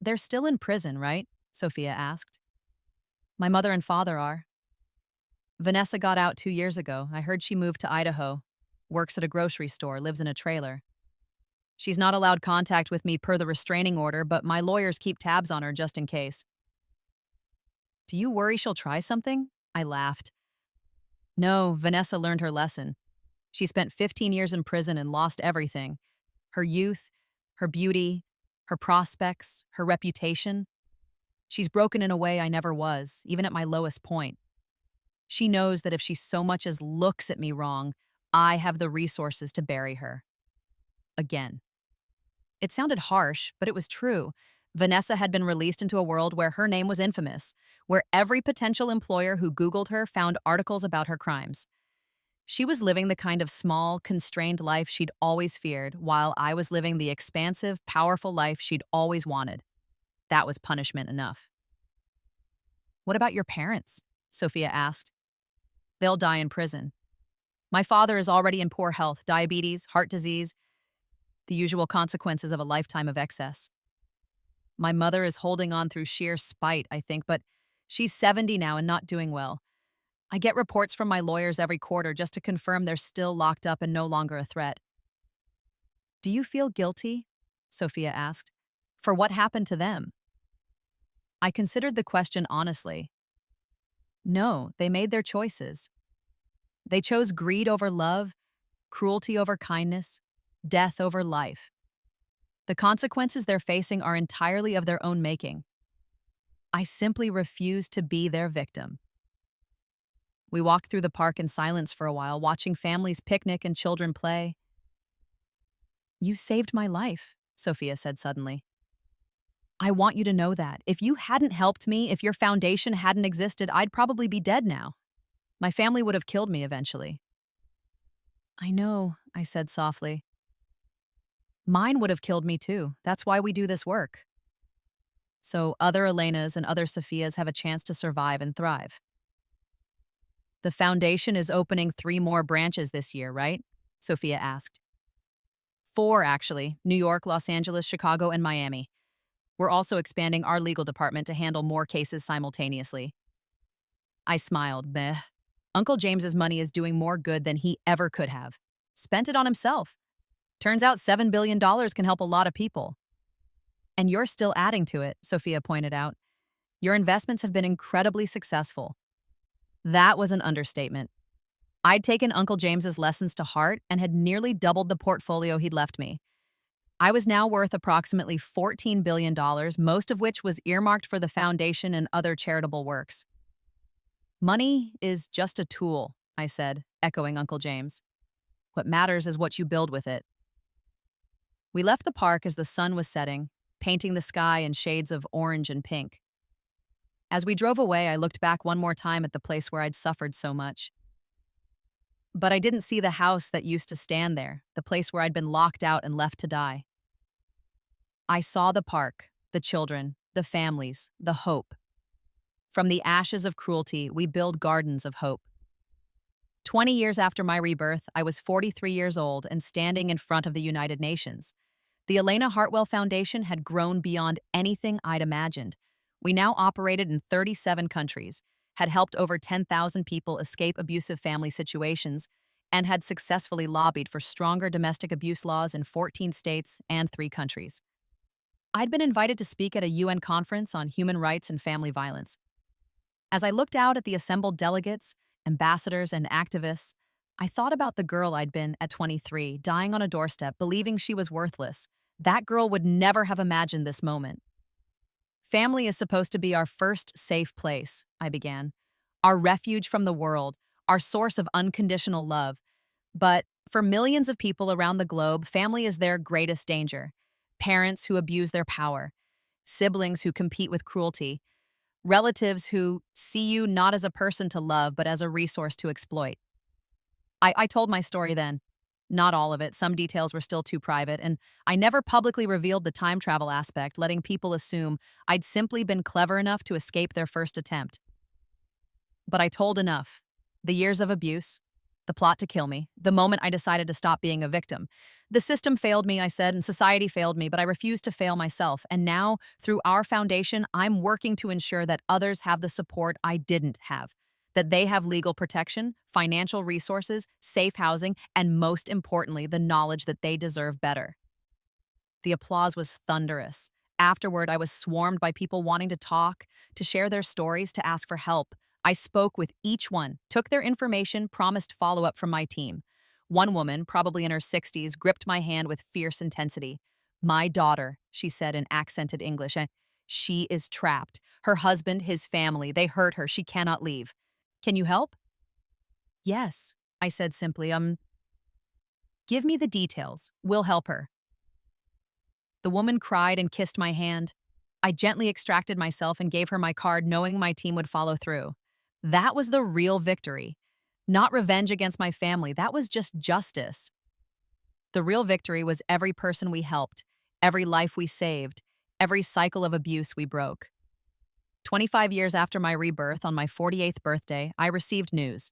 They're still in prison, right? Sophia asked. My mother and father are. Vanessa got out 2 years ago. I heard she moved to Idaho, works at a grocery store, lives in a trailer. She's not allowed contact with me per the restraining order, but my lawyers keep tabs on her just in case. Do you worry she'll try something? I laughed. No, Vanessa learned her lesson. She spent 15 years in prison and lost everything. Her youth, her beauty, her prospects, her reputation. She's broken in a way I never was, even at my lowest point. She knows that if she so much as looks at me wrong, I have the resources to bury her. Again. It sounded harsh, but it was true. Vanessa had been released into a world where her name was infamous, where every potential employer who Googled her found articles about her crimes. She was living the kind of small, constrained life she'd always feared, while I was living the expansive, powerful life she'd always wanted. That was punishment enough. What about your parents? Sophia asked. They'll die in prison. My father is already in poor health, diabetes, heart disease, the usual consequences of a lifetime of excess. My mother is holding on through sheer spite, I think, but she's 70 now and not doing well. I get reports from my lawyers every quarter just to confirm they're still locked up and no longer a threat. Do you feel guilty? Sophia asked. For what happened to them? I considered the question honestly. No, they made their choices. They chose greed over love, cruelty over kindness, death over life. The consequences they're facing are entirely of their own making. I simply refuse to be their victim. We walked through the park in silence for a while, watching families picnic and children play. You saved my life, Sophia said suddenly. I want you to know that. If you hadn't helped me, if your foundation hadn't existed, I'd probably be dead now. My family would have killed me eventually. I know, I said softly. Mine would have killed me too. That's why we do this work. So other Elenas and other Sophias have a chance to survive and thrive. The foundation is opening 3 more branches this year, right? Sophia asked. 4, actually. New York, Los Angeles, Chicago, and Miami. We're also expanding our legal department to handle more cases simultaneously. I smiled. Meh. Uncle James's money is doing more good than he ever could have. Spent it on himself. Turns out $7 billion can help a lot of people. And you're still adding to it, Sophia pointed out. Your investments have been incredibly successful. That was an understatement. I'd taken Uncle James's lessons to heart and had nearly doubled the portfolio he'd left me. I was now worth approximately $14 billion, most of which was earmarked for the foundation and other charitable works. Money is just a tool, I said, echoing Uncle James. What matters is what you build with it. We left the park as the sun was setting, painting the sky in shades of orange and pink. As we drove away, I looked back one more time at the place where I'd suffered so much. But I didn't see the house that used to stand there, the place where I'd been locked out and left to die. I saw the park, the children, the families, the hope. From the ashes of cruelty, we build gardens of hope. 20 years after my rebirth, I was 43 years old and standing in front of the United Nations. The Elena Hartwell Foundation had grown beyond anything I'd imagined. We now operated in 37 countries, had helped over 10,000 people escape abusive family situations, and had successfully lobbied for stronger domestic abuse laws in 14 states and 3 countries. I'd been invited to speak at a UN conference on human rights and family violence. As I looked out at the assembled delegates, ambassadors, and activists, I thought about the girl I'd been at 23, dying on a doorstep, believing she was worthless. That girl would never have imagined this moment. Family is supposed to be our first safe place, I began. Our refuge from the world, our source of unconditional love. But for millions of people around the globe, family is their greatest danger. Parents who abuse their power, siblings who compete with cruelty, Relatives who see you not as a person to love, but as a resource to exploit. I told my story then. Not all of it, some details were still too private, and I never publicly revealed the time travel aspect, letting people assume I'd simply been clever enough to escape their first attempt. But I told enough. The years of abuse, the plot to kill me, the moment I decided to stop being a victim. The system failed me, I said, and society failed me, but I refused to fail myself. And now, through our foundation, I'm working to ensure that others have the support I didn't have, that they have legal protection, financial resources, safe housing, and most importantly, the knowledge that they deserve better. The applause was thunderous. Afterward, I was swarmed by people wanting to talk, to share their stories, to ask for help. I spoke with each one, took their information, promised follow-up from my team. One woman, probably in her 60s, gripped my hand with fierce intensity. "My daughter," she said in accented English, and "she is trapped. Her husband, his family, they hurt her. She cannot leave. Can you help?" "Yes," I said simply. Give me the details. We'll help her." The woman cried and kissed my hand. I gently extracted myself and gave her my card, knowing my team would follow through. That was the real victory. Not revenge against my family, that was just justice. The real victory was every person we helped, every life we saved, every cycle of abuse we broke. 25 years after my rebirth, on my 48th birthday, I received news.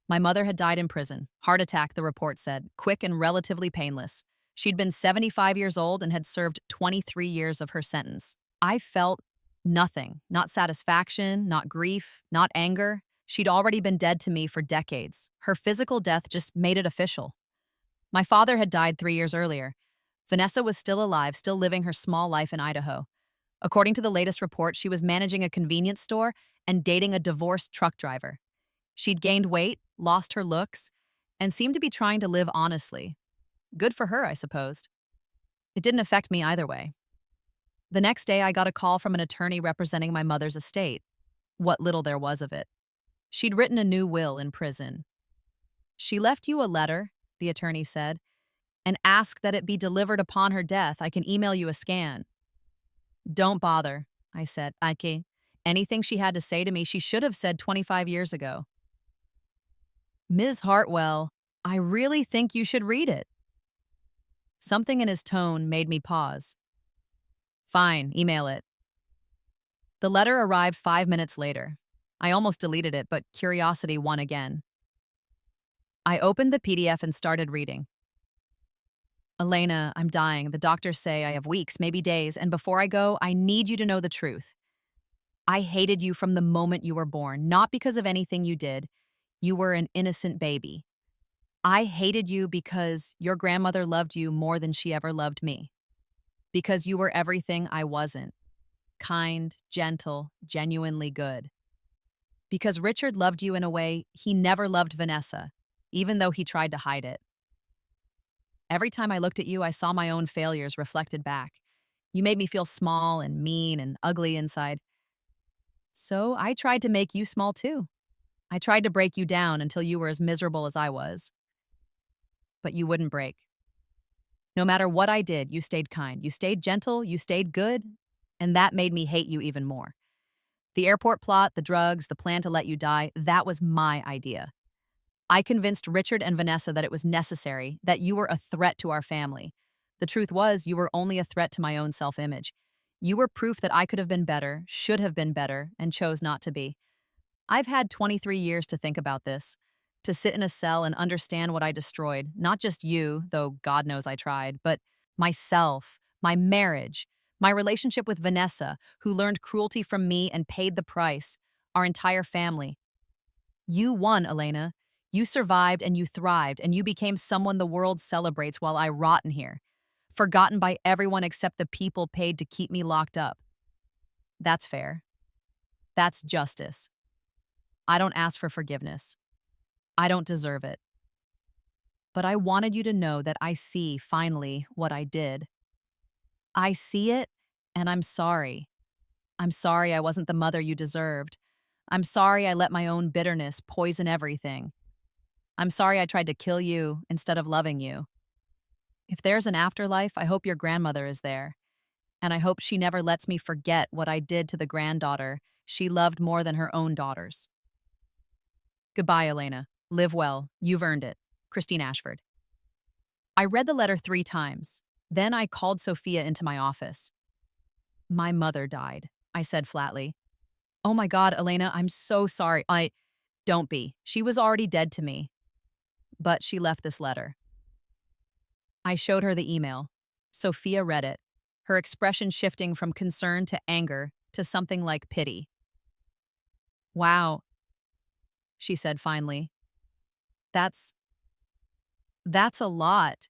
My mother had died in prison. Heart attack, the report said, quick and relatively painless. She'd been 75 years old and had served 23 years of her sentence. I felt nothing, not satisfaction, not grief, not anger. She'd already been dead to me for decades. Her physical death just made it official. My father had died 3 years earlier. Vanessa was still alive, still living her small life in Idaho. According to the latest report, she was managing a convenience store and dating a divorced truck driver. She'd gained weight, lost her looks, and seemed to be trying to live honestly. Good for her, I supposed. It didn't affect me either way. The next day, I got a call from an attorney representing my mother's estate. What little there was of it. She'd written a new will in prison. "She left you a letter," the attorney said, "and asked that it be delivered upon her death. I can email you a scan." "Don't bother," I said. Anything she had to say to me, she should have said 25 years ago. "Ms. Hartwell, I really think you should read it." Something in his tone made me pause. "Fine, email it." The letter arrived 5 minutes later. I almost deleted it, but curiosity won again. I opened the PDF and started reading. "Elena, I'm dying. The doctors say I have weeks, maybe days, and before I go, I need you to know the truth. I hated you from the moment you were born, not because of anything you did. You were an innocent baby. I hated you because your grandmother loved you more than she ever loved me. Because you were everything I wasn't. Kind, gentle, genuinely good. Because Richard loved you in a way he never loved Vanessa, even though he tried to hide it. Every time I looked at you, I saw my own failures reflected back. You made me feel small and mean and ugly inside. So I tried to make you small too. I tried to break you down until you were as miserable as I was. But you wouldn't break. No matter what I did, you stayed kind. You stayed gentle, you stayed good, and that made me hate you even more. The airport plot, the drugs, the plan to let you die, that was my idea. I convinced Richard and Vanessa that it was necessary, that you were a threat to our family. The truth was, you were only a threat to my own self-image. You were proof that I could have been better, should have been better, and chose not to be. I've had 23 years to think about this, to sit in a cell and understand what I destroyed, not just you, though God knows I tried, but myself, my marriage, my relationship with Vanessa, who learned cruelty from me and paid the price, our entire family. You won, Elena. You survived and you thrived, and you became someone the world celebrates while I rot in here, forgotten by everyone except the people paid to keep me locked up. That's fair. That's justice. I don't ask for forgiveness. I don't deserve it. But I wanted you to know that I see, finally, what I did. I see it, and I'm sorry. I'm sorry I wasn't the mother you deserved. I'm sorry I let my own bitterness poison everything. I'm sorry I tried to kill you instead of loving you. If there's an afterlife, I hope your grandmother is there. And I hope she never lets me forget what I did to the granddaughter, she loved more than her own daughters. Goodbye, Elena. Live well. You've earned it. Christine Ashford. I read the letter 3 times. Then I called Sophia into my office. My mother died, I said flatly. Oh my God, Elena, I'm so sorry. Don't be. She was already dead to me. But she left this letter. I showed her the email. Sophia read it, her expression shifting from concern to anger to something like pity. Wow, she said finally. That's a lot.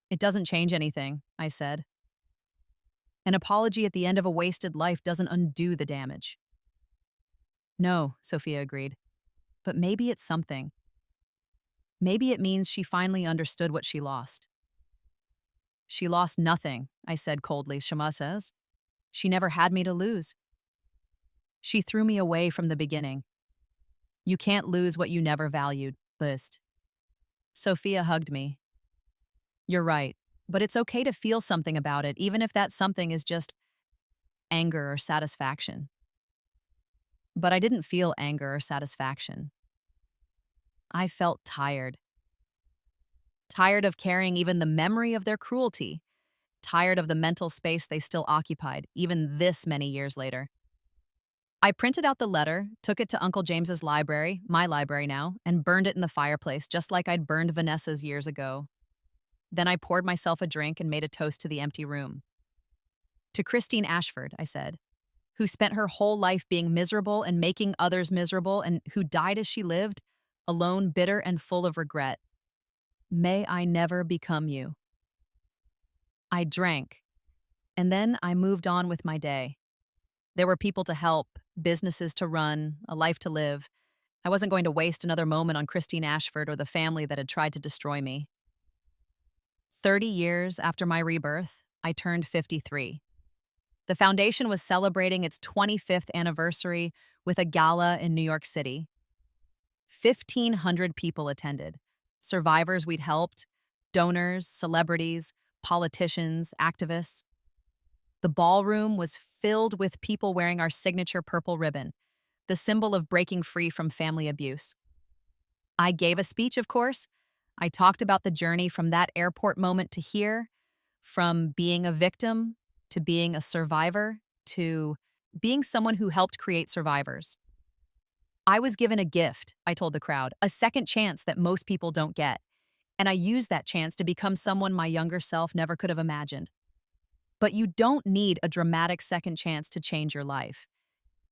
It doesn't change anything, I said. An apology at the end of a wasted life doesn't undo the damage. No, Sophia agreed. But maybe it's something. Maybe it means she finally understood what she lost. She lost nothing, I said coldly, Shama says. She never had me to lose. She threw me away from the beginning. You can't lose what you never valued, List. Sophia hugged me. You're right, but it's okay to feel something about it, even if that something is just anger or satisfaction. But I didn't feel anger or satisfaction. I felt tired. Tired of carrying even the memory of their cruelty. Tired of the mental space they still occupied, even this many years later. I printed out the letter, took it to Uncle James's library, my library now, and burned it in the fireplace, just like I'd burned Vanessa's years ago. Then I poured myself a drink and made a toast to the empty room. To Christine Ashford, I said, who spent her whole life being miserable and making others miserable and who died as she lived, alone, bitter, and full of regret. May I never become you. I drank, and then I moved on with my day. There were people to help, businesses to run, a life to live. I wasn't going to waste another moment on Christine Ashford or the family that had tried to destroy me. 30 years after my rebirth, I turned 53. The foundation was celebrating its 25th anniversary with a gala in New York City. 1,500 people attended. Survivors we'd helped, donors, celebrities, politicians, activists. The ballroom was filled with people wearing our signature purple ribbon, the symbol of breaking free from family abuse. I gave a speech, of course. I talked about the journey from that airport moment to here, from being a victim to being a survivor to being someone who helped create survivors. I was given a gift, I told the crowd, a second chance that most people don't get. And I used that chance to become someone my younger self never could have imagined. But you don't need a dramatic second chance to change your life.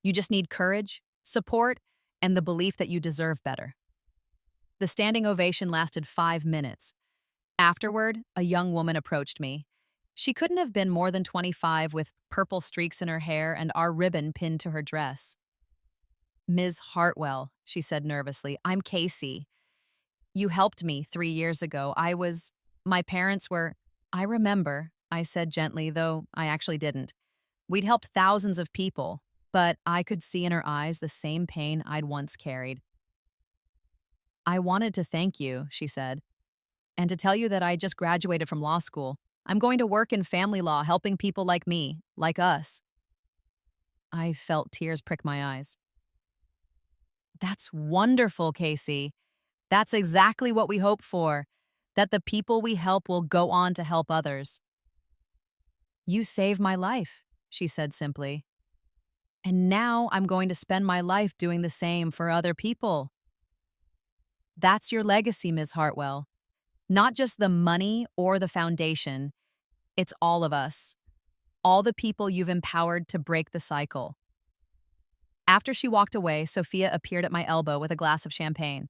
You just need courage, support, and the belief that you deserve better. The standing ovation lasted 5 minutes. Afterward, a young woman approached me. She couldn't have been more than 25 with purple streaks in her hair and our ribbon pinned to her dress. Ms. Hartwell, she said nervously, I'm Casey. You helped me 3 years ago. My parents were, I remember, I said gently, though I actually didn't. We'd helped thousands of people, but I could see in her eyes the same pain I'd once carried. I wanted to thank you, she said, and to tell you that I just graduated from law school. I'm going to work in family law, helping people like me, like us. I felt tears prick my eyes. That's wonderful, Casey. That's exactly what we hope for, that the people we help will go on to help others. You saved my life, she said simply. And now I'm going to spend my life doing the same for other people. That's your legacy, Ms. Hartwell. Not just the money or the foundation. It's all of us. All the people you've empowered to break the cycle. After she walked away, Sophia appeared at my elbow with a glass of champagne.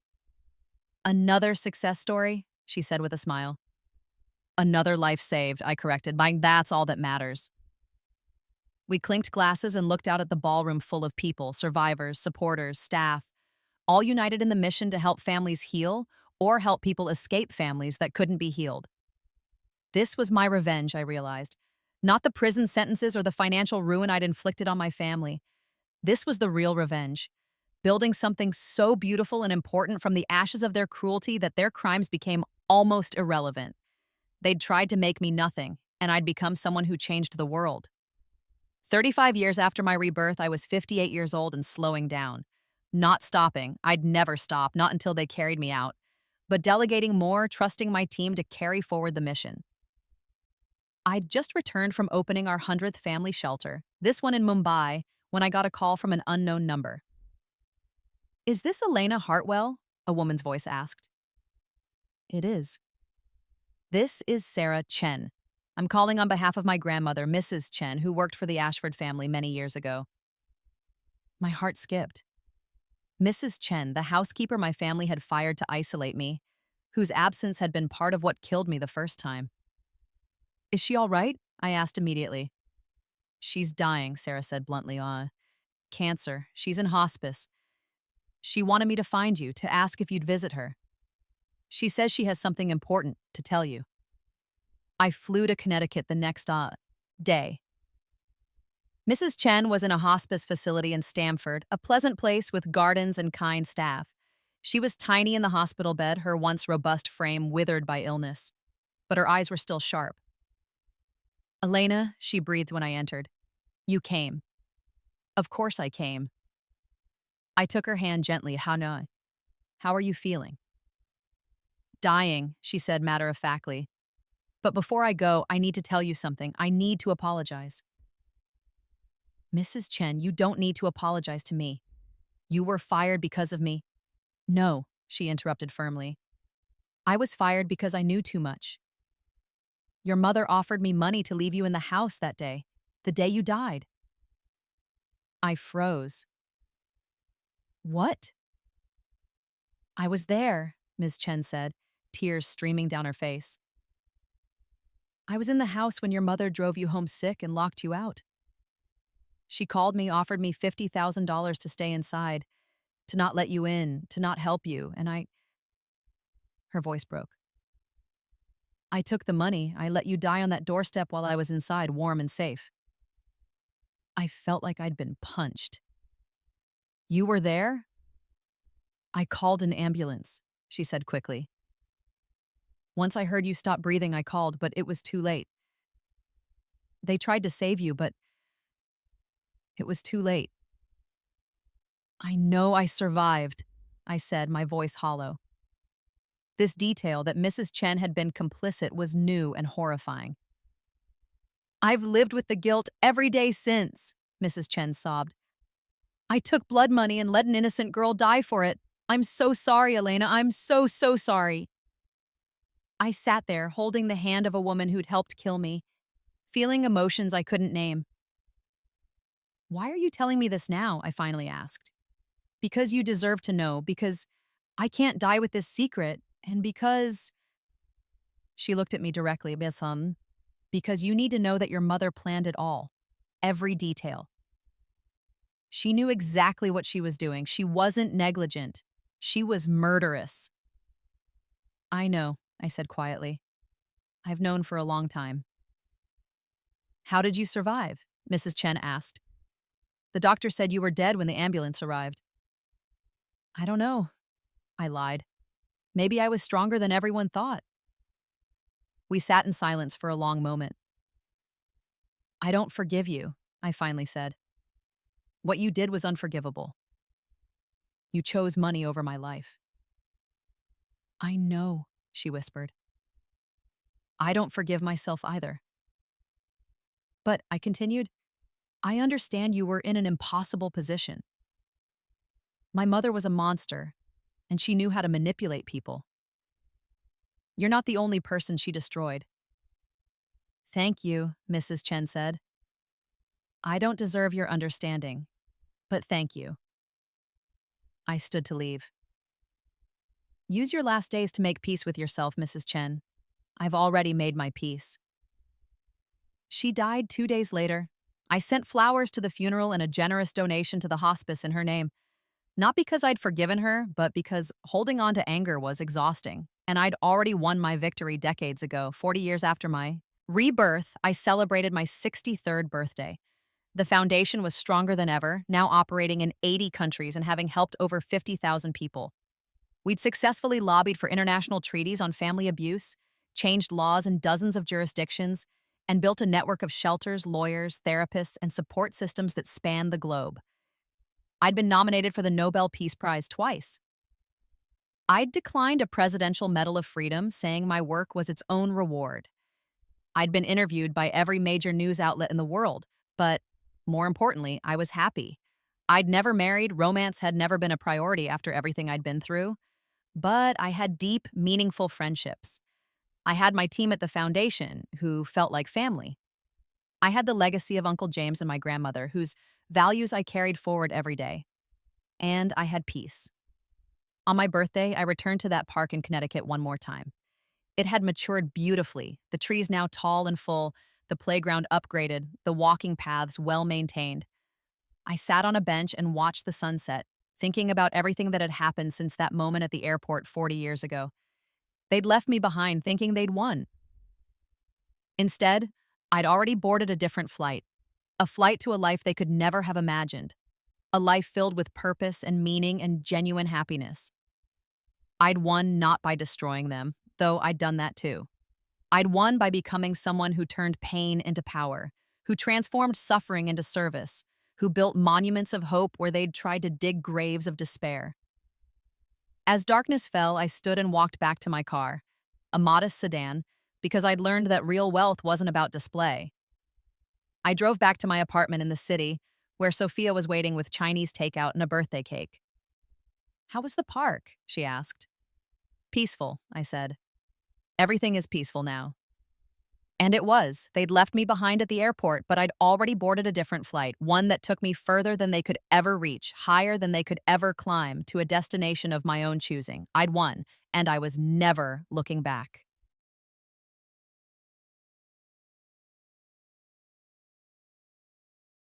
Another success story, she said with a smile. Another life saved, I corrected. That's all that matters. We clinked glasses and looked out at the ballroom full of people, survivors, supporters, staff, all united in the mission to help families heal or help people escape families that couldn't be healed. This was my revenge, I realized. Not the prison sentences or the financial ruin I'd inflicted on my family. This was the real revenge. Building something so beautiful and important from the ashes of their cruelty that their crimes became almost irrelevant. They'd tried to make me nothing, and I'd become someone who changed the world. 35 years after my rebirth, I was 58 years old and slowing down. Not stopping. I'd never stop, not until they carried me out. But delegating more, trusting my team to carry forward the mission. I'd just returned from opening our 100th family shelter, this one in Mumbai, when I got a call from an unknown number. "Is this Elena Hartwell?" a woman's voice asked. "It is." "This is Sarah Chen. I'm calling on behalf of my grandmother, Mrs. Chen, who worked for the Ashford family many years ago." My heart skipped. Mrs. Chen, the housekeeper my family had fired to isolate me, whose absence had been part of what killed me the first time. "Is she all right?" I asked immediately. "She's dying," Sarah said bluntly. Cancer. She's in hospice. She wanted me to find you, to ask if you'd visit her. She says she has something important to tell you." I flew to Connecticut the next day. Mrs. Chen was in a hospice facility in Stamford, a pleasant place with gardens and kind staff. She was tiny in the hospital bed, her once robust frame withered by illness. But her eyes were still sharp. "Elena," she breathed when I entered. "You came." Of course I came. I took her hand gently. How are you feeling?" "Dying," she said matter-of-factly. "But before I go, I need to tell you something. I need to apologize." "Mrs. Chen, you don't need to apologize to me. You were fired because of me." "No," she interrupted firmly. "I was fired because I knew too much. Your mother offered me money to leave you in the house that day, the day you died." I froze. "What?" "I was there," Ms. Chen said, tears streaming down her face. "I was in the house when your mother drove you home sick and locked you out. She called me, offered me $50,000 to stay inside, to not let you in, to not help you, and Her voice broke. "I took the money. I let you die on that doorstep while I was inside, warm and safe." I felt like I'd been punched. "You were there?" "I called an ambulance," she said quickly. "Once I heard you stop breathing, I called, but it was too late. They tried to save you, but it was too late." "I know I survived," I said, my voice hollow. This detail that Mrs. Chen had been complicit was new and horrifying. "I've lived with the guilt every day since," Mrs. Chen sobbed. "I took blood money and let an innocent girl die for it. I'm so sorry, Elena. I'm so sorry." I sat there, holding the hand of a woman who'd helped kill me, feeling emotions I couldn't name. "Why are you telling me this now?" I finally asked. "Because you deserve to know, because I can't die with this secret, and because—" She looked at me directly, "Because you need to know that your mother planned it all. Every detail. She knew exactly what she was doing. She wasn't negligent. She was murderous." "I know," I said quietly. "I've known for a long time." "How did you survive?" Mrs. Chen asked. "The doctor said you were dead when the ambulance arrived." "I don't know," I lied. "Maybe I was stronger than everyone thought." We sat in silence for a long moment. "I don't forgive you," I finally said. "What you did was unforgivable. You chose money over my life." "I know," she whispered. "I don't forgive myself either." "But," I continued, "I understand you were in an impossible position. My mother was a monster, and she knew how to manipulate people. You're not the only person she destroyed." "Thank you," Mrs. Chen said. "I don't deserve your understanding, but thank you." I stood to leave. "Use your last days to make peace with yourself, Mrs. Chen. I've already made my peace." She died 2 days later. I sent flowers to the funeral and a generous donation to the hospice in her name. Not because I'd forgiven her, but because holding on to anger was exhausting. And I'd already won my victory decades ago, 40 years after my rebirth. I celebrated my 63rd birthday. The foundation was stronger than ever, now operating in 80 countries and having helped over 50,000 people. We'd successfully lobbied for international treaties on family abuse, changed laws in dozens of jurisdictions, and built a network of shelters, lawyers, therapists, and support systems that span the globe. I'd been nominated for the Nobel Peace Prize twice. I'd declined a Presidential Medal of Freedom, saying my work was its own reward. I'd been interviewed by every major news outlet in the world, but more importantly, I was happy. I'd never married, romance had never been a priority after everything I'd been through, but I had deep, meaningful friendships. I had my team at the foundation, who felt like family. I had the legacy of Uncle James and my grandmother, whose values I carried forward every day. And I had peace. On my birthday, I returned to that park in Connecticut one more time. It had matured beautifully, the trees now tall and full, the playground upgraded, the walking paths well maintained. I sat on a bench and watched the sunset, thinking about everything that had happened since that moment at the airport 40 years ago. They'd left me behind thinking they'd won. Instead, I'd already boarded a different flight, a flight to a life they could never have imagined, a life filled with purpose and meaning and genuine happiness. I'd won not by destroying them, though I'd done that too. I'd won by becoming someone who turned pain into power, who transformed suffering into service, who built monuments of hope where they'd tried to dig graves of despair. As darkness fell, I stood and walked back to my car, a modest sedan, because I'd learned that real wealth wasn't about display. I drove back to my apartment in the city, where Sophia was waiting with Chinese takeout and a birthday cake. "How was the park?" she asked. "Peaceful," I said. "Everything is peaceful now." And it was. They'd left me behind at the airport, but I'd already boarded a different flight, one that took me further than they could ever reach, higher than they could ever climb, to a destination of my own choosing. I'd won, and I was never looking back.